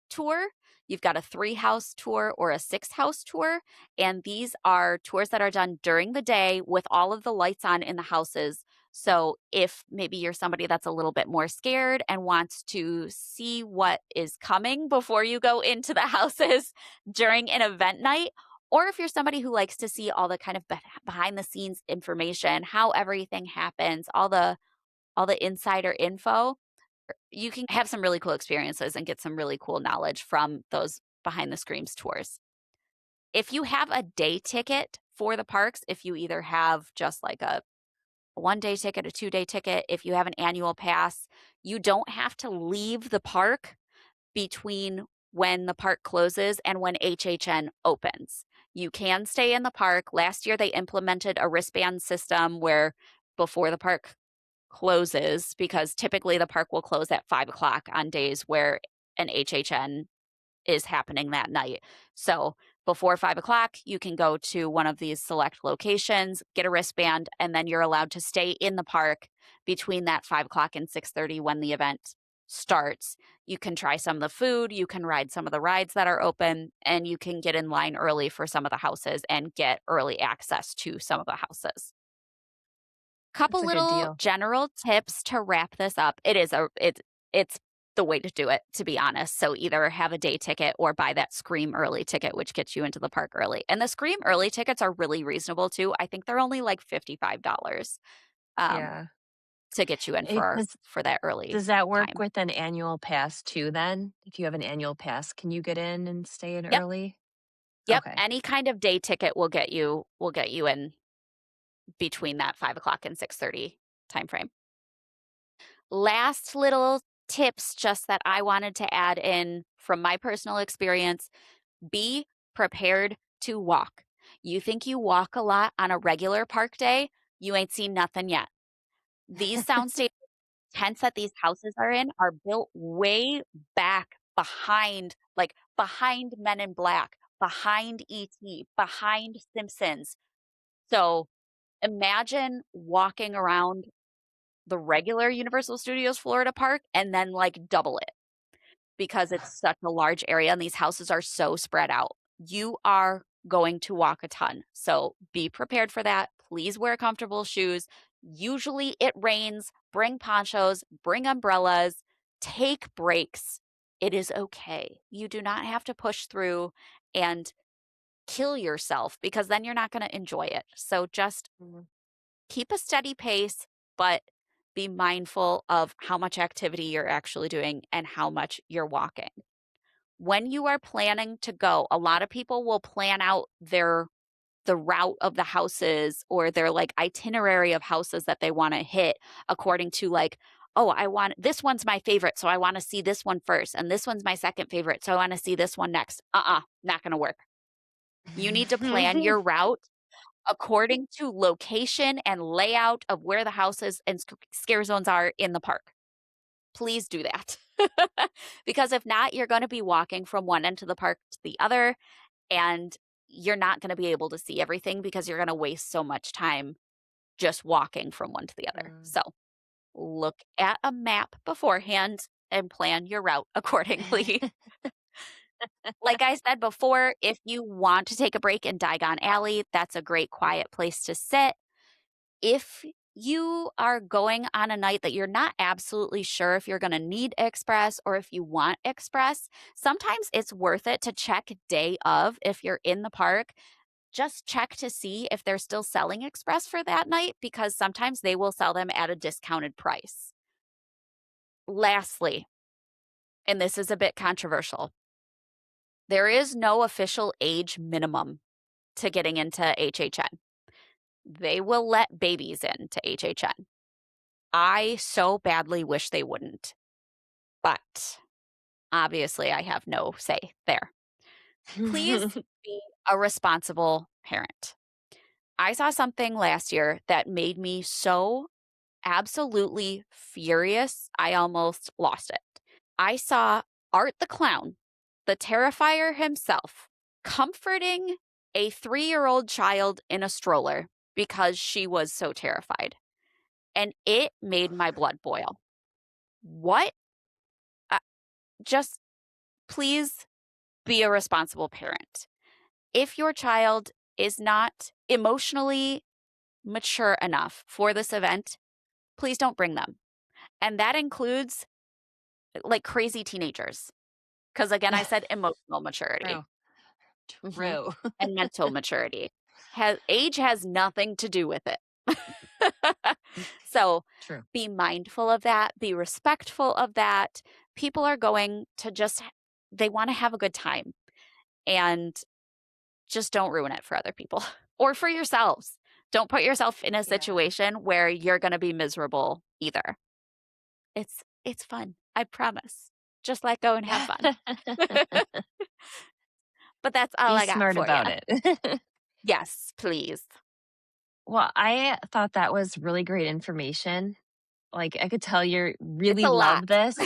tour. You've got a 3-house tour or a 6-house tour. And these are tours that are done during the day with all of the lights on in the houses. So if maybe you're somebody that's a little bit more scared and wants to see what is coming before you go into the houses during an event night, or if you're somebody who likes to see all the kind of behind the scenes information, how everything happens, all the insider info, you can have some really cool experiences and get some really cool knowledge from those Behind the Screams tours. If you have a day ticket for the parks, if you either have just like a 1-day ticket, a 2-day ticket, if you have an annual pass, you don't have to leave the park between when the park closes and when HHN opens. You can stay in the park. Last year, they implemented a wristband system where before the park closes, because typically the park will close at 5 o'clock on days where an HHN is happening that night. So before 5 o'clock, you can go to one of these select locations, get a wristband, and then you're allowed to stay in the park between that 5 o'clock and 6:30 when the event starts. You can try some of the food, you can ride some of the rides that are open, and you can get in line early for some of the houses and get early access to some of the houses. Couple That's a good little deal. general tips to wrap this up. It's the way to do it, to be honest. So either have a day ticket or buy that Scream Early ticket, which gets you into the park early. And the Scream Early tickets are really reasonable too. I think they're only like $55 Yeah. to get you in for that early Does that work time. with an annual pass too then? If you have an annual pass, can you get in and stay in Yep. early? Yep. Okay. Any kind of day ticket will get you in between that 5 o'clock and 6:30 time frame. Last little tips just that I wanted to add in from my personal experience. Be prepared to walk. You think you walk a lot on a regular park day, you ain't seen nothing yet. These soundstage tents that these houses are in are built way back behind, like behind Men in Black, behind E.T., behind Simpsons. So imagine walking around the regular Universal Studios Florida park and then like double it because it's such a large area and these houses are so spread out. You are going to walk a ton. So be prepared for that. Please wear comfortable shoes. Usually it rains. Bring ponchos, bring umbrellas, take breaks. It is okay. You do not have to push through and kill yourself because then you're not going to enjoy it. So just keep a steady pace, but be mindful of how much activity you're actually doing and how much you're walking. When you are planning to go, a lot of people will plan out the route of the houses or their like itinerary of houses that they want to hit according to like, oh, I want this one's my favorite, so I want to see this one first, and this one's my second favorite, so I want to see this one next. Not going to work. You need to plan your route according to location and layout of where the houses and scare zones are in the park. Please do that. Because if not, you're going to be walking from one end of the park to the other, and you're not going to be able to see everything because you're going to waste so much time just walking from one to the other. So look at a map beforehand and plan your route accordingly. Like I said before, if you want to take a break in Diagon Alley, that's a great quiet place to sit. If you are going on a night that you're not absolutely sure if you're going to need express or if you want express, sometimes it's worth it to check day of if you're in the park. Just check to see if they're still selling express for that night because sometimes they will sell them at a discounted price. Lastly, and this is a bit controversial, there is no official age minimum to getting into HHN. They will let babies into HHN. I so badly wish they wouldn't, but obviously I have no say there. Please be a responsible parent. I saw something last year that made me so absolutely furious, I almost lost it. I saw Art the Clown, the Terrifier himself, comforting a 3-year-old child in a stroller because she was so terrified. And it made my blood boil. What? Just please be a responsible parent. If your child is not emotionally mature enough for this event, please don't bring them. And that includes like crazy teenagers. Because again, I said emotional maturity. True. And mental maturity. Age has nothing to do with it. So True. be mindful of that. Be respectful of that. People are going to they want to have a good time. And just don't ruin it for other people or for yourselves. Don't put yourself in a situation where you're going to be miserable either. It's fun. I promise. Just let go and have fun. But that's all I got smart for about you. it. Yes, please. Well, I thought that was really great information. Like I could tell you really It's a love lot. this.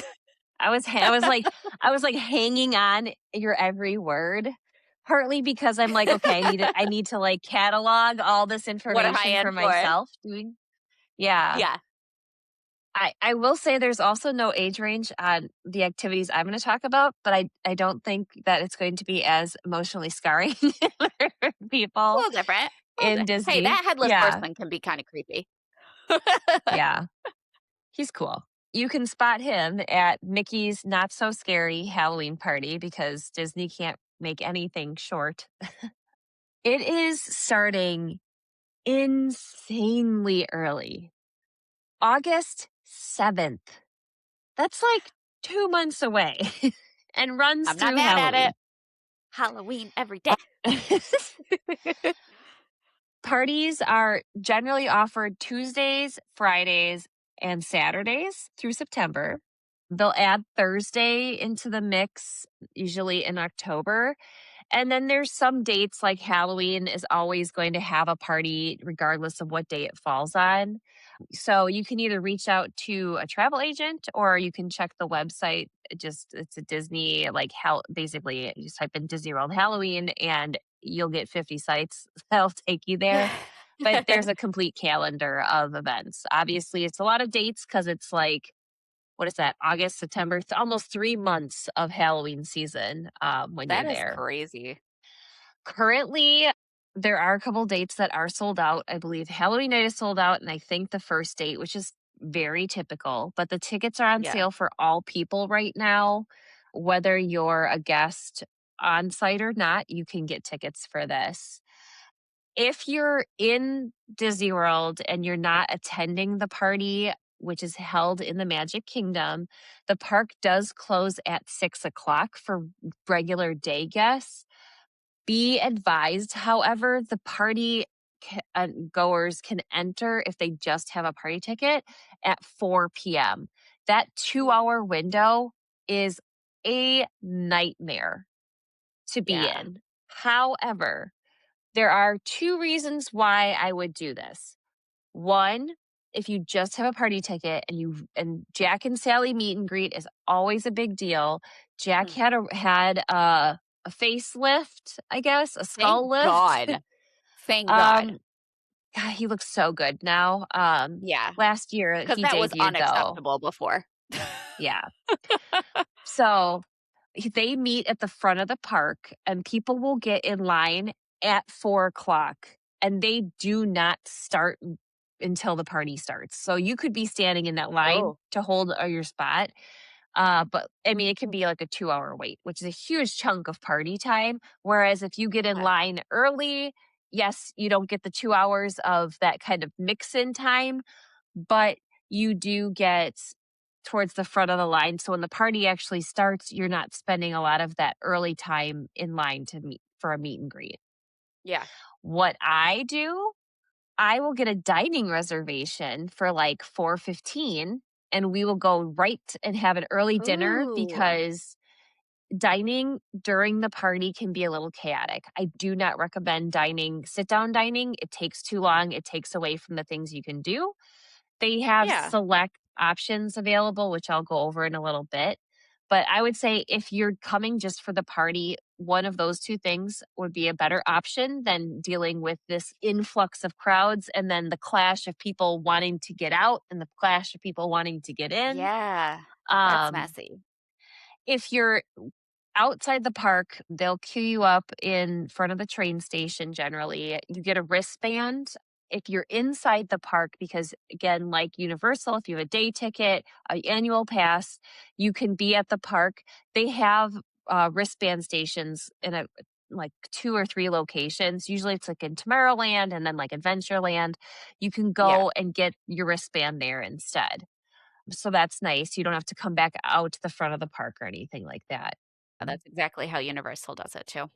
I was like hanging on your every word. Partly because I'm like, okay, I need to like catalog all this What am I information for in for? myself. Yeah. Yeah. I will say there's also no age range on the activities I'm going to talk about, but I don't think that it's going to be as emotionally scarring for A people little different. in Hey, Disney. that headless Yeah. horseman can be kind of creepy. Yeah. He's cool. You can spot him at Mickey's Not So Scary Halloween Party because Disney can't make anything short. It is starting insanely early. August 7th. That's like 2 months away and runs I'm not through mad at Halloween. it. Halloween every day. Parties are generally offered Tuesdays, Fridays, and Saturdays through September. They'll add Thursday into the mix, usually in October. And then there's some dates like Halloween is always going to have a party regardless of what day it falls on. So you can either reach out to a travel agent or you can check the website. It's a Disney, like, how basically you just type in Disney World Halloween and you'll get 50 sites that'll take you there. But there's a complete calendar of events. Obviously, it's a lot of dates because it's like, what is that, August, September, almost 3 months of Halloween season when you're That is there. crazy. Currently, there are a couple dates that are sold out. I believe Halloween night is sold out, and I think the first date, which is very typical, but the tickets are on Yeah. sale for all people right now. Whether you're a guest on site or not, you can get tickets for this. If you're in Disney World and you're not attending the party, which is held in the Magic Kingdom, the park does close at 6 o'clock for regular day guests. Be advised, however, the party goers can enter if they just have a party ticket at 4 p.m. That 2 hour window is a nightmare to be Yeah. in. However, there are two reasons why I would do this. One, if you just have a party ticket and Jack and Sally meet and greet is always a big deal. Jack Mm. had a facelift, I guess, a skull Thank lift. God. Thank God. um, God, he looks so good now. Yeah. Last year Because he that was debuted though. unacceptable before. Yeah. So they meet at the front of the park and people will get in line at 4 o'clock and they do not start until the party starts. So you could be standing in that line Oh. to hold your spot. But I mean, it can be like a 2 hour wait, which is a huge chunk of party time. Whereas if you get in Yeah. line early, yes, you don't get the 2 hours of that kind of mix in time, but you do get towards the front of the line. So when the party actually starts, you're not spending a lot of that early time in line to meet for a meet and greet. Yeah. What I do, I will get a dining reservation for like 4:15 and we will go right and have an early dinner Ooh. because dining during the party can be a little chaotic. I do not recommend sit down dining. It takes too long. It takes away from the things you can do. They have Yeah. select options available, which I'll go over in a little bit. But I would say if you're coming just for the party, one of those two things would be a better option than dealing with this influx of crowds and then the clash of people wanting to get out and the clash of people wanting to get in. Yeah. That's Um, messy. if you're outside the park, they'll queue you up in front of the train station generally. You get a wristband if you're inside the park because again, like Universal, if you have a day ticket, an annual pass, you can be at the park. They have wristband stations in like 2 or 3 locations. Usually it's like in Tomorrowland and then like Adventureland. You can Yeah. go and get your wristband there instead. So that's nice. You don't have to come back out to the front of the park or anything like that. That's exactly how Universal does it too.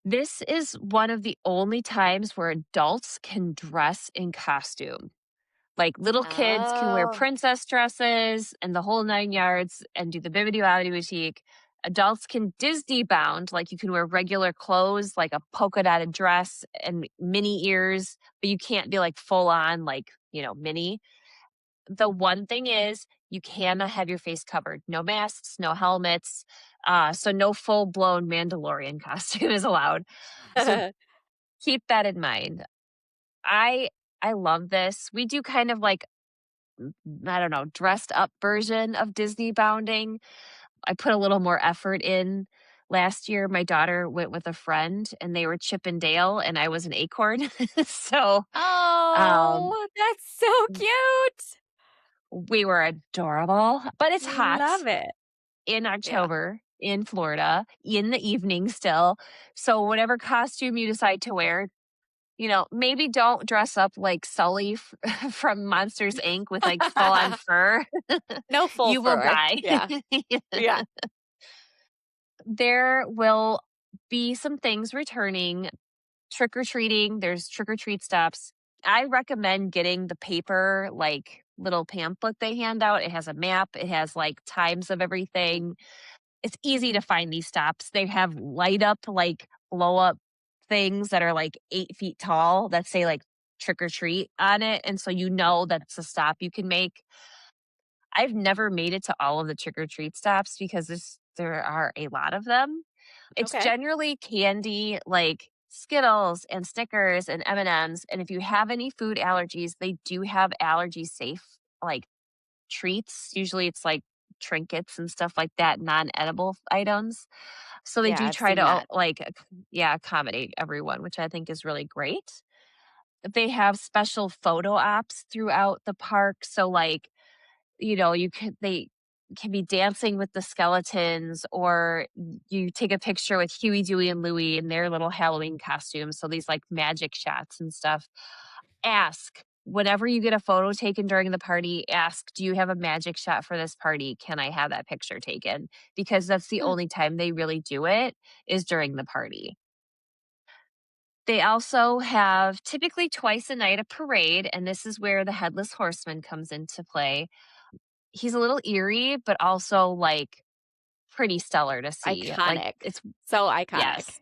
This is one of the only times where adults can dress in costume. Like little kids can wear Oh. princess dresses and the whole 9 yards and do the Bibbidi Bobbidi Boutique. Adults can Disney bound, like you can wear regular clothes, like a polka dotted dress and mini ears, but you can't be like full on, like, mini. The one thing is you cannot have your face covered. No masks, no helmets. So no full blown Mandalorian costume is allowed. So keep that in mind. I I love this. We do kind of like, I don't know, dressed up version of Disney bounding. I put a little more effort in. Last year, my daughter went with a friend and they were Chip and Dale and I was an acorn. So um, Oh, that's so cute. we were adorable, but it's hot Love it. in Yeah. October in Florida in the evening still. So whatever costume you decide to wear, maybe don't dress up like Sully from Monsters Inc. with like full on fur. No full You will fur. die. Yeah. Yeah. There will be some things returning. Trick or treating, there's trick or treat stops. I recommend getting the paper, like little pamphlet they hand out. It has a map. It has like times of everything. It's easy to find these stops. They have light up, like blow up things that are like 8 feet tall that say like trick or treat on it. And so you know that's a stop you can make. I've never made it to all of the trick or treat stops because there are a lot of them. It's Okay. generally candy like Skittles and Snickers and M&Ms. And if you have any food allergies, they do have allergy safe like treats. Usually it's like trinkets and stuff like that, non-edible items. So they Yeah, do I've try seen to that. accommodate everyone, which I think is really great. They have special photo ops throughout the park. So like, they can be dancing with the skeletons, or you take a picture with Huey, Dewey, and Louie in their little Halloween costumes. So these like magic shots and stuff. Ask whenever you get a photo taken during the party, ask, do you have a magic shot for this party? Can I have that picture taken? Because that's the Hmm. only time they really do it is during the party. They also have typically twice a night a parade, and this is where the Headless Horseman comes into play. He's a little eerie, but also like pretty stellar to see. Like Iconic. it's So iconic. yes.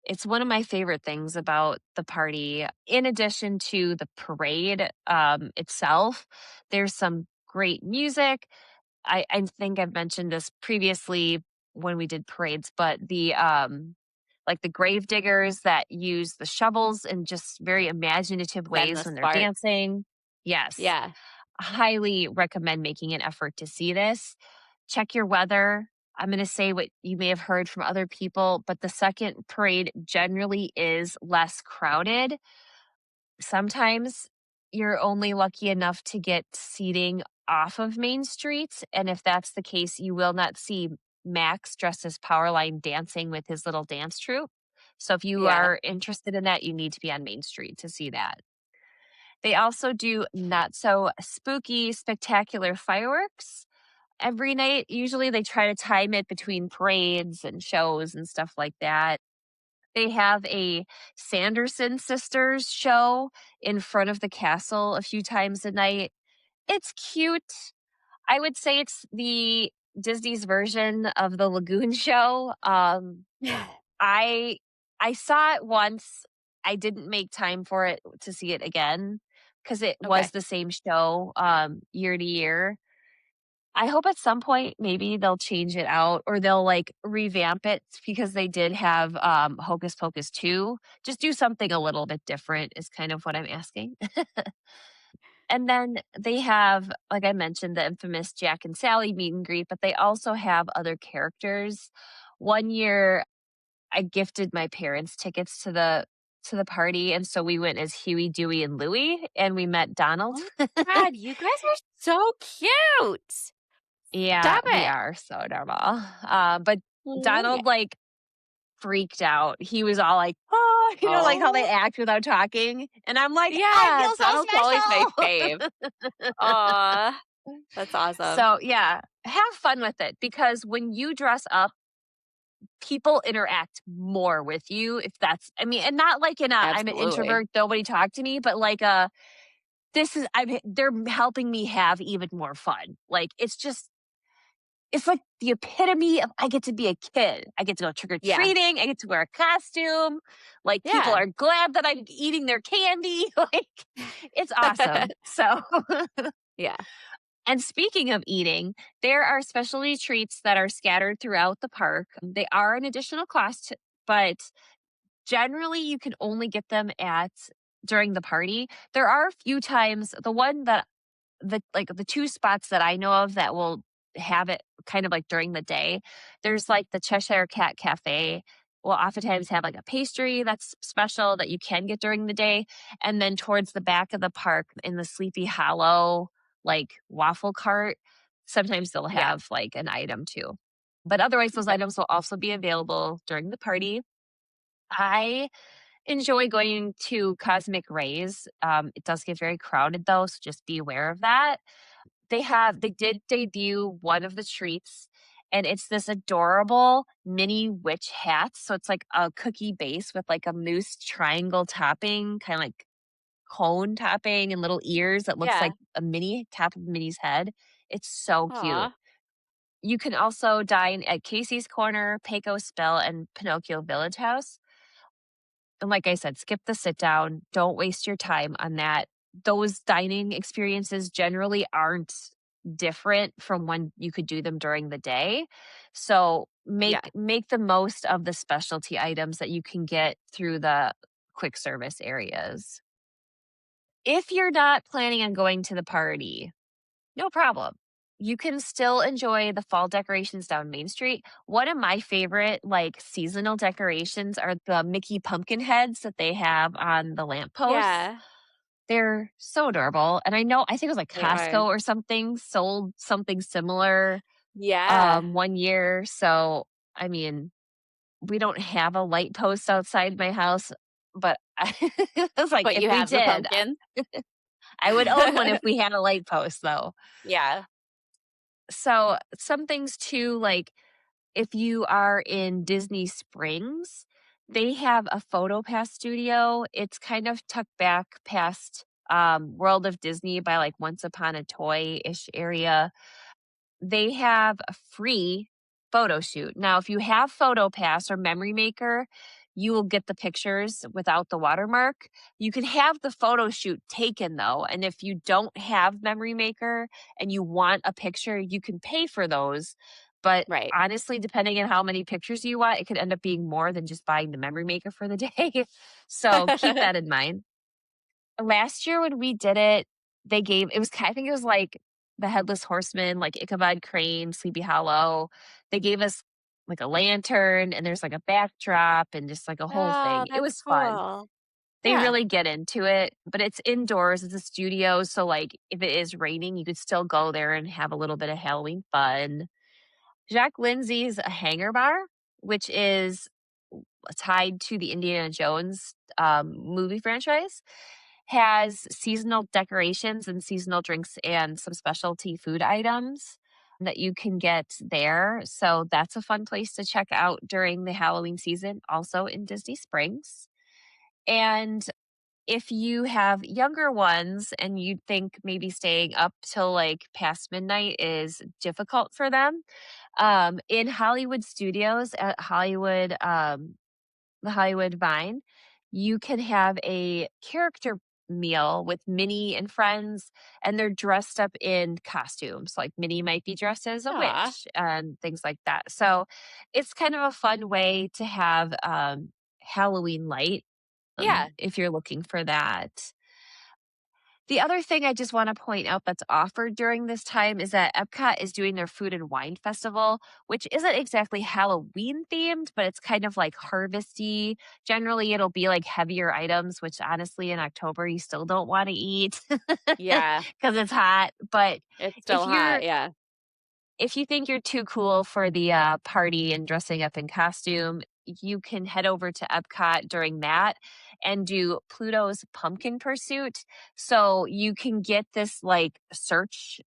It's one of my favorite things about the party. In addition to the parade itself, there's some great music. I think I've mentioned this previously when we did parades, but the like the grave diggers that use the shovels in just very imaginative Send ways the when they're spark. dancing. Yes. Yeah. Highly recommend making an effort to see this. Check your weather. I'm going to say what you may have heard from other people, but the second parade generally is less crowded. Sometimes you're only lucky enough to get seating off of Main Street. And if that's the case, you will not see Max dressed as Powerline dancing with his little dance troupe. So if you Yeah. are interested in that, you need to be on Main Street to see that. They also do not so spooky, spectacular fireworks every night. Usually they try to time it between parades and shows and stuff like that. They have a Sanderson Sisters show in front of the castle a few times a night. It's cute. I would say it's the Disney's version of the Lagoon show. I I saw it once. I didn't make time for it to see it again because it was Okay. the same show year to year. I hope at some point maybe they'll change it out or they'll like revamp it because they did have Hocus Pocus 2. Just do something a little bit different is kind of what I'm asking. And then they have, like I mentioned, the infamous Jack and Sally meet and greet, but they also have other characters. One year I gifted my parents tickets to the party, and so we went as Huey, Dewey, and Louie, and we met Donald. Oh my God, you guys are so cute. Yeah, Stop we it. are so adorable. But I love it. Donald, like, freaked out. He was all like, "Oh," like how they Oh, act without talking, and I'm like, "I yeah. feel Donald's always my so fave. special." Aw, that's awesome. So, yeah, have fun with it because when you dress up, people interact more with you if that's I mean, and not like in a I'm an Absolutely. introvert, nobody talk to me, but like they're helping me have even more fun. Like it's like the epitome of I get to be a kid. I get to go trick or Yeah. treating. I get to wear a costume. Like people Yeah. are glad that I'm eating their candy. Like it's awesome. So, Yeah. and speaking of eating, there are specialty treats that are scattered throughout the park. They are an additional cost, but generally you can only get them at during the party. There are a few times the one that the two spots that I know of that will have it kind of like during the day. There's like the Cheshire Cat Cafe will oftentimes have like a pastry that's special that you can get during the day. And then towards the back of the park in the Sleepy Hollow, like waffle cart, sometimes they'll Yeah. have like an item too. But otherwise, those Okay. items will also be available during the party. I enjoy going to Cosmic Rays. It does get very crowded though, so just be aware of that. They did debut one of the treats, and it's this adorable mini witch hat. So it's like a cookie base with like a mousse triangle topping, kind of like cone topping and little ears that looks Yeah. like a mini top of Minnie's head. It's so cute. Aw. You can also dine at Casey's Corner, Pecos Spill, and Pinocchio Village House. And like I said, skip the sit down. Don't waste your time on that. Those dining experiences generally aren't different from when you could do them during the day. So Yeah. make the most of the specialty items that you can get through the quick service areas. If you're not planning on going to the party, no problem. You can still enjoy the fall decorations down Main Street. One of my favorite like seasonal decorations are the Mickey pumpkin heads that they have on the lampposts. Yeah. They're so adorable. And I think it was like They are. Costco or something sold something similar Yeah. one year. So I mean, we don't have a light post outside my house, but I was like, But if you we have the did, pumpkin? I would own one if we had a light post though. Yeah. So some things too, like if you are in Disney Springs, they have a photo pass studio. It's kind of tucked back past World of Disney by like Once Upon a Toy-ish area. They have a free photo shoot. Now, if you have PhotoPass or Memory Maker, you will get the pictures without the watermark. You can have the photo shoot taken though, and if you don't have Memory Maker and you want a picture, you can pay for those. But Right. honestly, depending on how many pictures you want, it could end up being more than just buying the Memory Maker for the day. So keep that in mind. Last year when we did it, they gave it was I think it was like the Headless Horseman, like Ichabod Crane, Sleepy Hollow. They gave us like a lantern and there's like a backdrop and just like a whole Oh, thing. It that's was fun. cool. They Yeah. really get into it, but it's indoors, it's a studio, so like if it is raining, you could still go there and have a little bit of Halloween fun. Jack Lindsay's a hanger bar, which is tied to the Indiana Jones movie franchise, has seasonal decorations and seasonal drinks and some specialty food items that you can get there. So that's a fun place to check out during the Halloween season, also in Disney Springs. And if you have younger ones and you think maybe staying up till like past midnight is difficult for them, in Hollywood Studios at the Hollywood Vine, you can have a character meal with Minnie and friends, and they're dressed up in costumes. Like Minnie might be dressed as a Aw. witch and things like that. So it's kind of a fun way to have Halloween light Yeah. if you're looking for that. The other thing I just want to point out that's offered during this time is that Epcot is doing their food and wine festival, which isn't exactly Halloween themed, but it's kind of like harvesty. Generally, it'll be like heavier items, which honestly in October you still don't want to eat Yeah. because it's hot. But It's if still hot. you're Yeah. if you think you're too cool for the party and dressing up in costume, you can head over to Epcot during that and do Pluto's Pumpkin Pursuit. So you can get this like search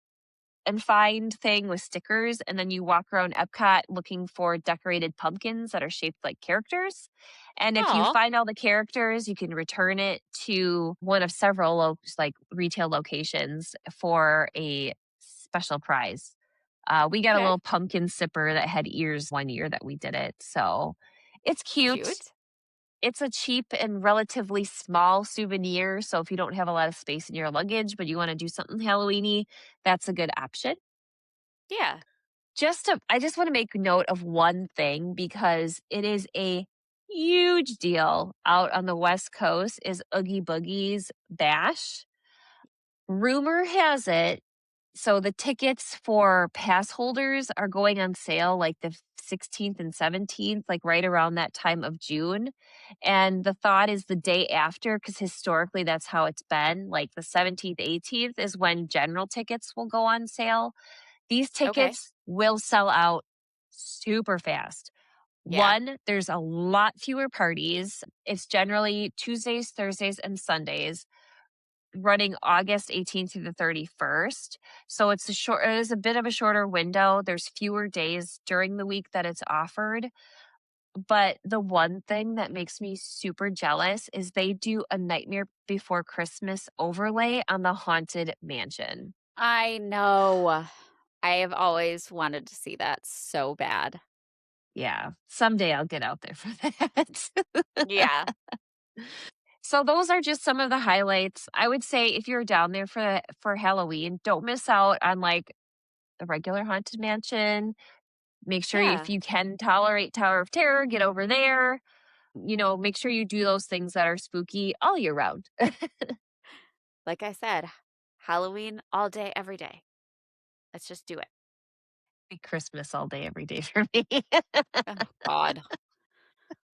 and find thing with stickers, and then you walk around Epcot looking for decorated pumpkins that are shaped like characters. And if you Oh, find all the characters, you can return it to one of several like retail locations for a special prize. We got a okay. little pumpkin sipper that had ears one year that we did it. So it's cute. Cute. It's a cheap and relatively small souvenir. So if you don't have a lot of space in your luggage, but you want to do something Halloweeny, that's a good option. Yeah. I just want to make note of one thing because it is a huge deal out on the West Coast is Oogie Boogie's Bash. Rumor has it, so the tickets for pass holders are going on sale like the 16th and 17th, like right around that time of June. And the thought is the day after, because historically that's how it's been. Like the 17th, 18th is when general tickets will go on sale. These Okay. tickets will sell out super fast. Yeah. One, there's a lot fewer parties. It's generally Tuesdays, Thursdays, and Sundays running August 18th through the 31st. So it is a bit of a shorter window. There's fewer days during the week that it's offered. But the one thing that makes me super jealous is they do a Nightmare Before Christmas overlay on the Haunted Mansion. I know. I have always wanted to see that so bad. Yeah, someday I'll get out there for that. Yeah. So those are just some of the highlights. I would say if you're down there for Halloween, don't miss out on like the regular Haunted Mansion. Make sure Yeah. if you can tolerate Tower of Terror, get over there. Make sure you do those things that are spooky all year round. Like I said, Halloween all day, every day. Let's just do it. Be Christmas all day, every day for me. Oh, God.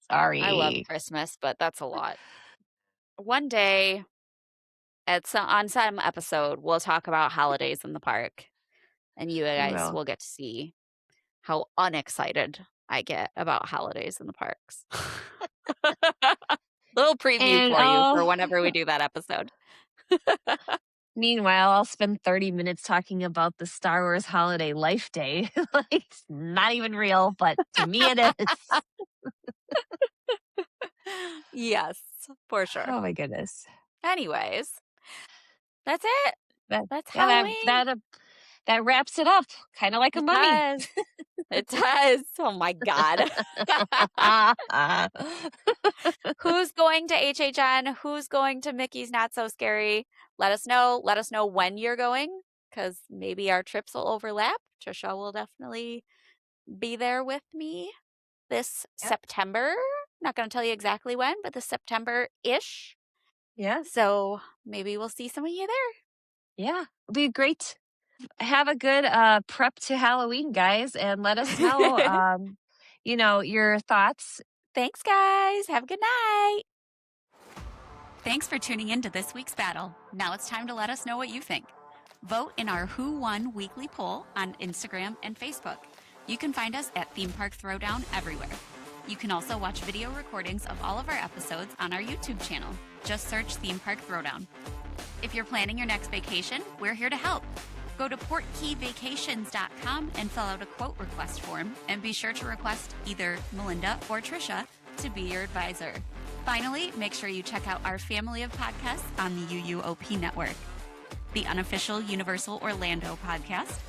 Sorry. I love Christmas, but that's a lot. One day, on some episode, we'll talk about holidays in the park, and you guys will get to see how unexcited I get about holidays in the parks. Little preview And for you for whenever we do that episode. meanwhile, I'll spend 30 minutes talking about the Star Wars Holiday Life Day. Like, it's not even real, but to me it is. Yes, for sure. Oh my goodness. Anyways, that's it. That's Halloween. That wraps it up, kind of like a mummy. It does. Oh my God. Who's going to HHN? Who's going to Mickey's Not So Scary? Let us know. Let us know when you're going, because maybe our trips will overlap. Tricia will definitely be there with me this September. Not going to tell you exactly when, but this September-ish. Yeah. So maybe we'll see some of you there. Yeah. It'll be great. Have a good prep to Halloween, guys, and let us know, your thoughts. Thanks, guys. Have a good night. Thanks for tuning in to this week's battle. Now it's time to let us know what you think. Vote in our Who Won weekly poll on Instagram and Facebook. You can find us at Theme Park Throwdown everywhere. You can also watch video recordings of all of our episodes on our YouTube channel. Just search Theme Park Throwdown. If you're planning your next vacation, we're here to help. Go to portkeyvacations.com and fill out a quote request form, and be sure to request either Melinda or Tricia to be your advisor. Finally, make sure you check out our family of podcasts on the UUOP network. The Unofficial Universal Orlando podcast,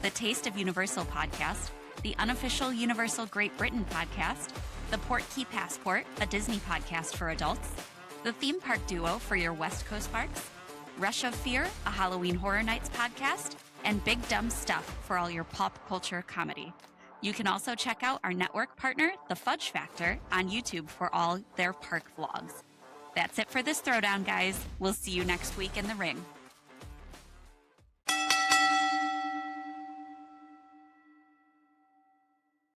the Taste of Universal podcast, the Unofficial Universal Great Britain podcast, the Portkey Passport, a Disney podcast for adults, the Theme Park Duo for your West Coast parks, Rush of Fear, a Halloween Horror Nights podcast, and Big Dumb Stuff for all your pop culture comedy. You can also check out our network partner, The Fudge Factor, on YouTube for all their park vlogs. That's it for this throwdown, guys. We'll see you next week in the ring.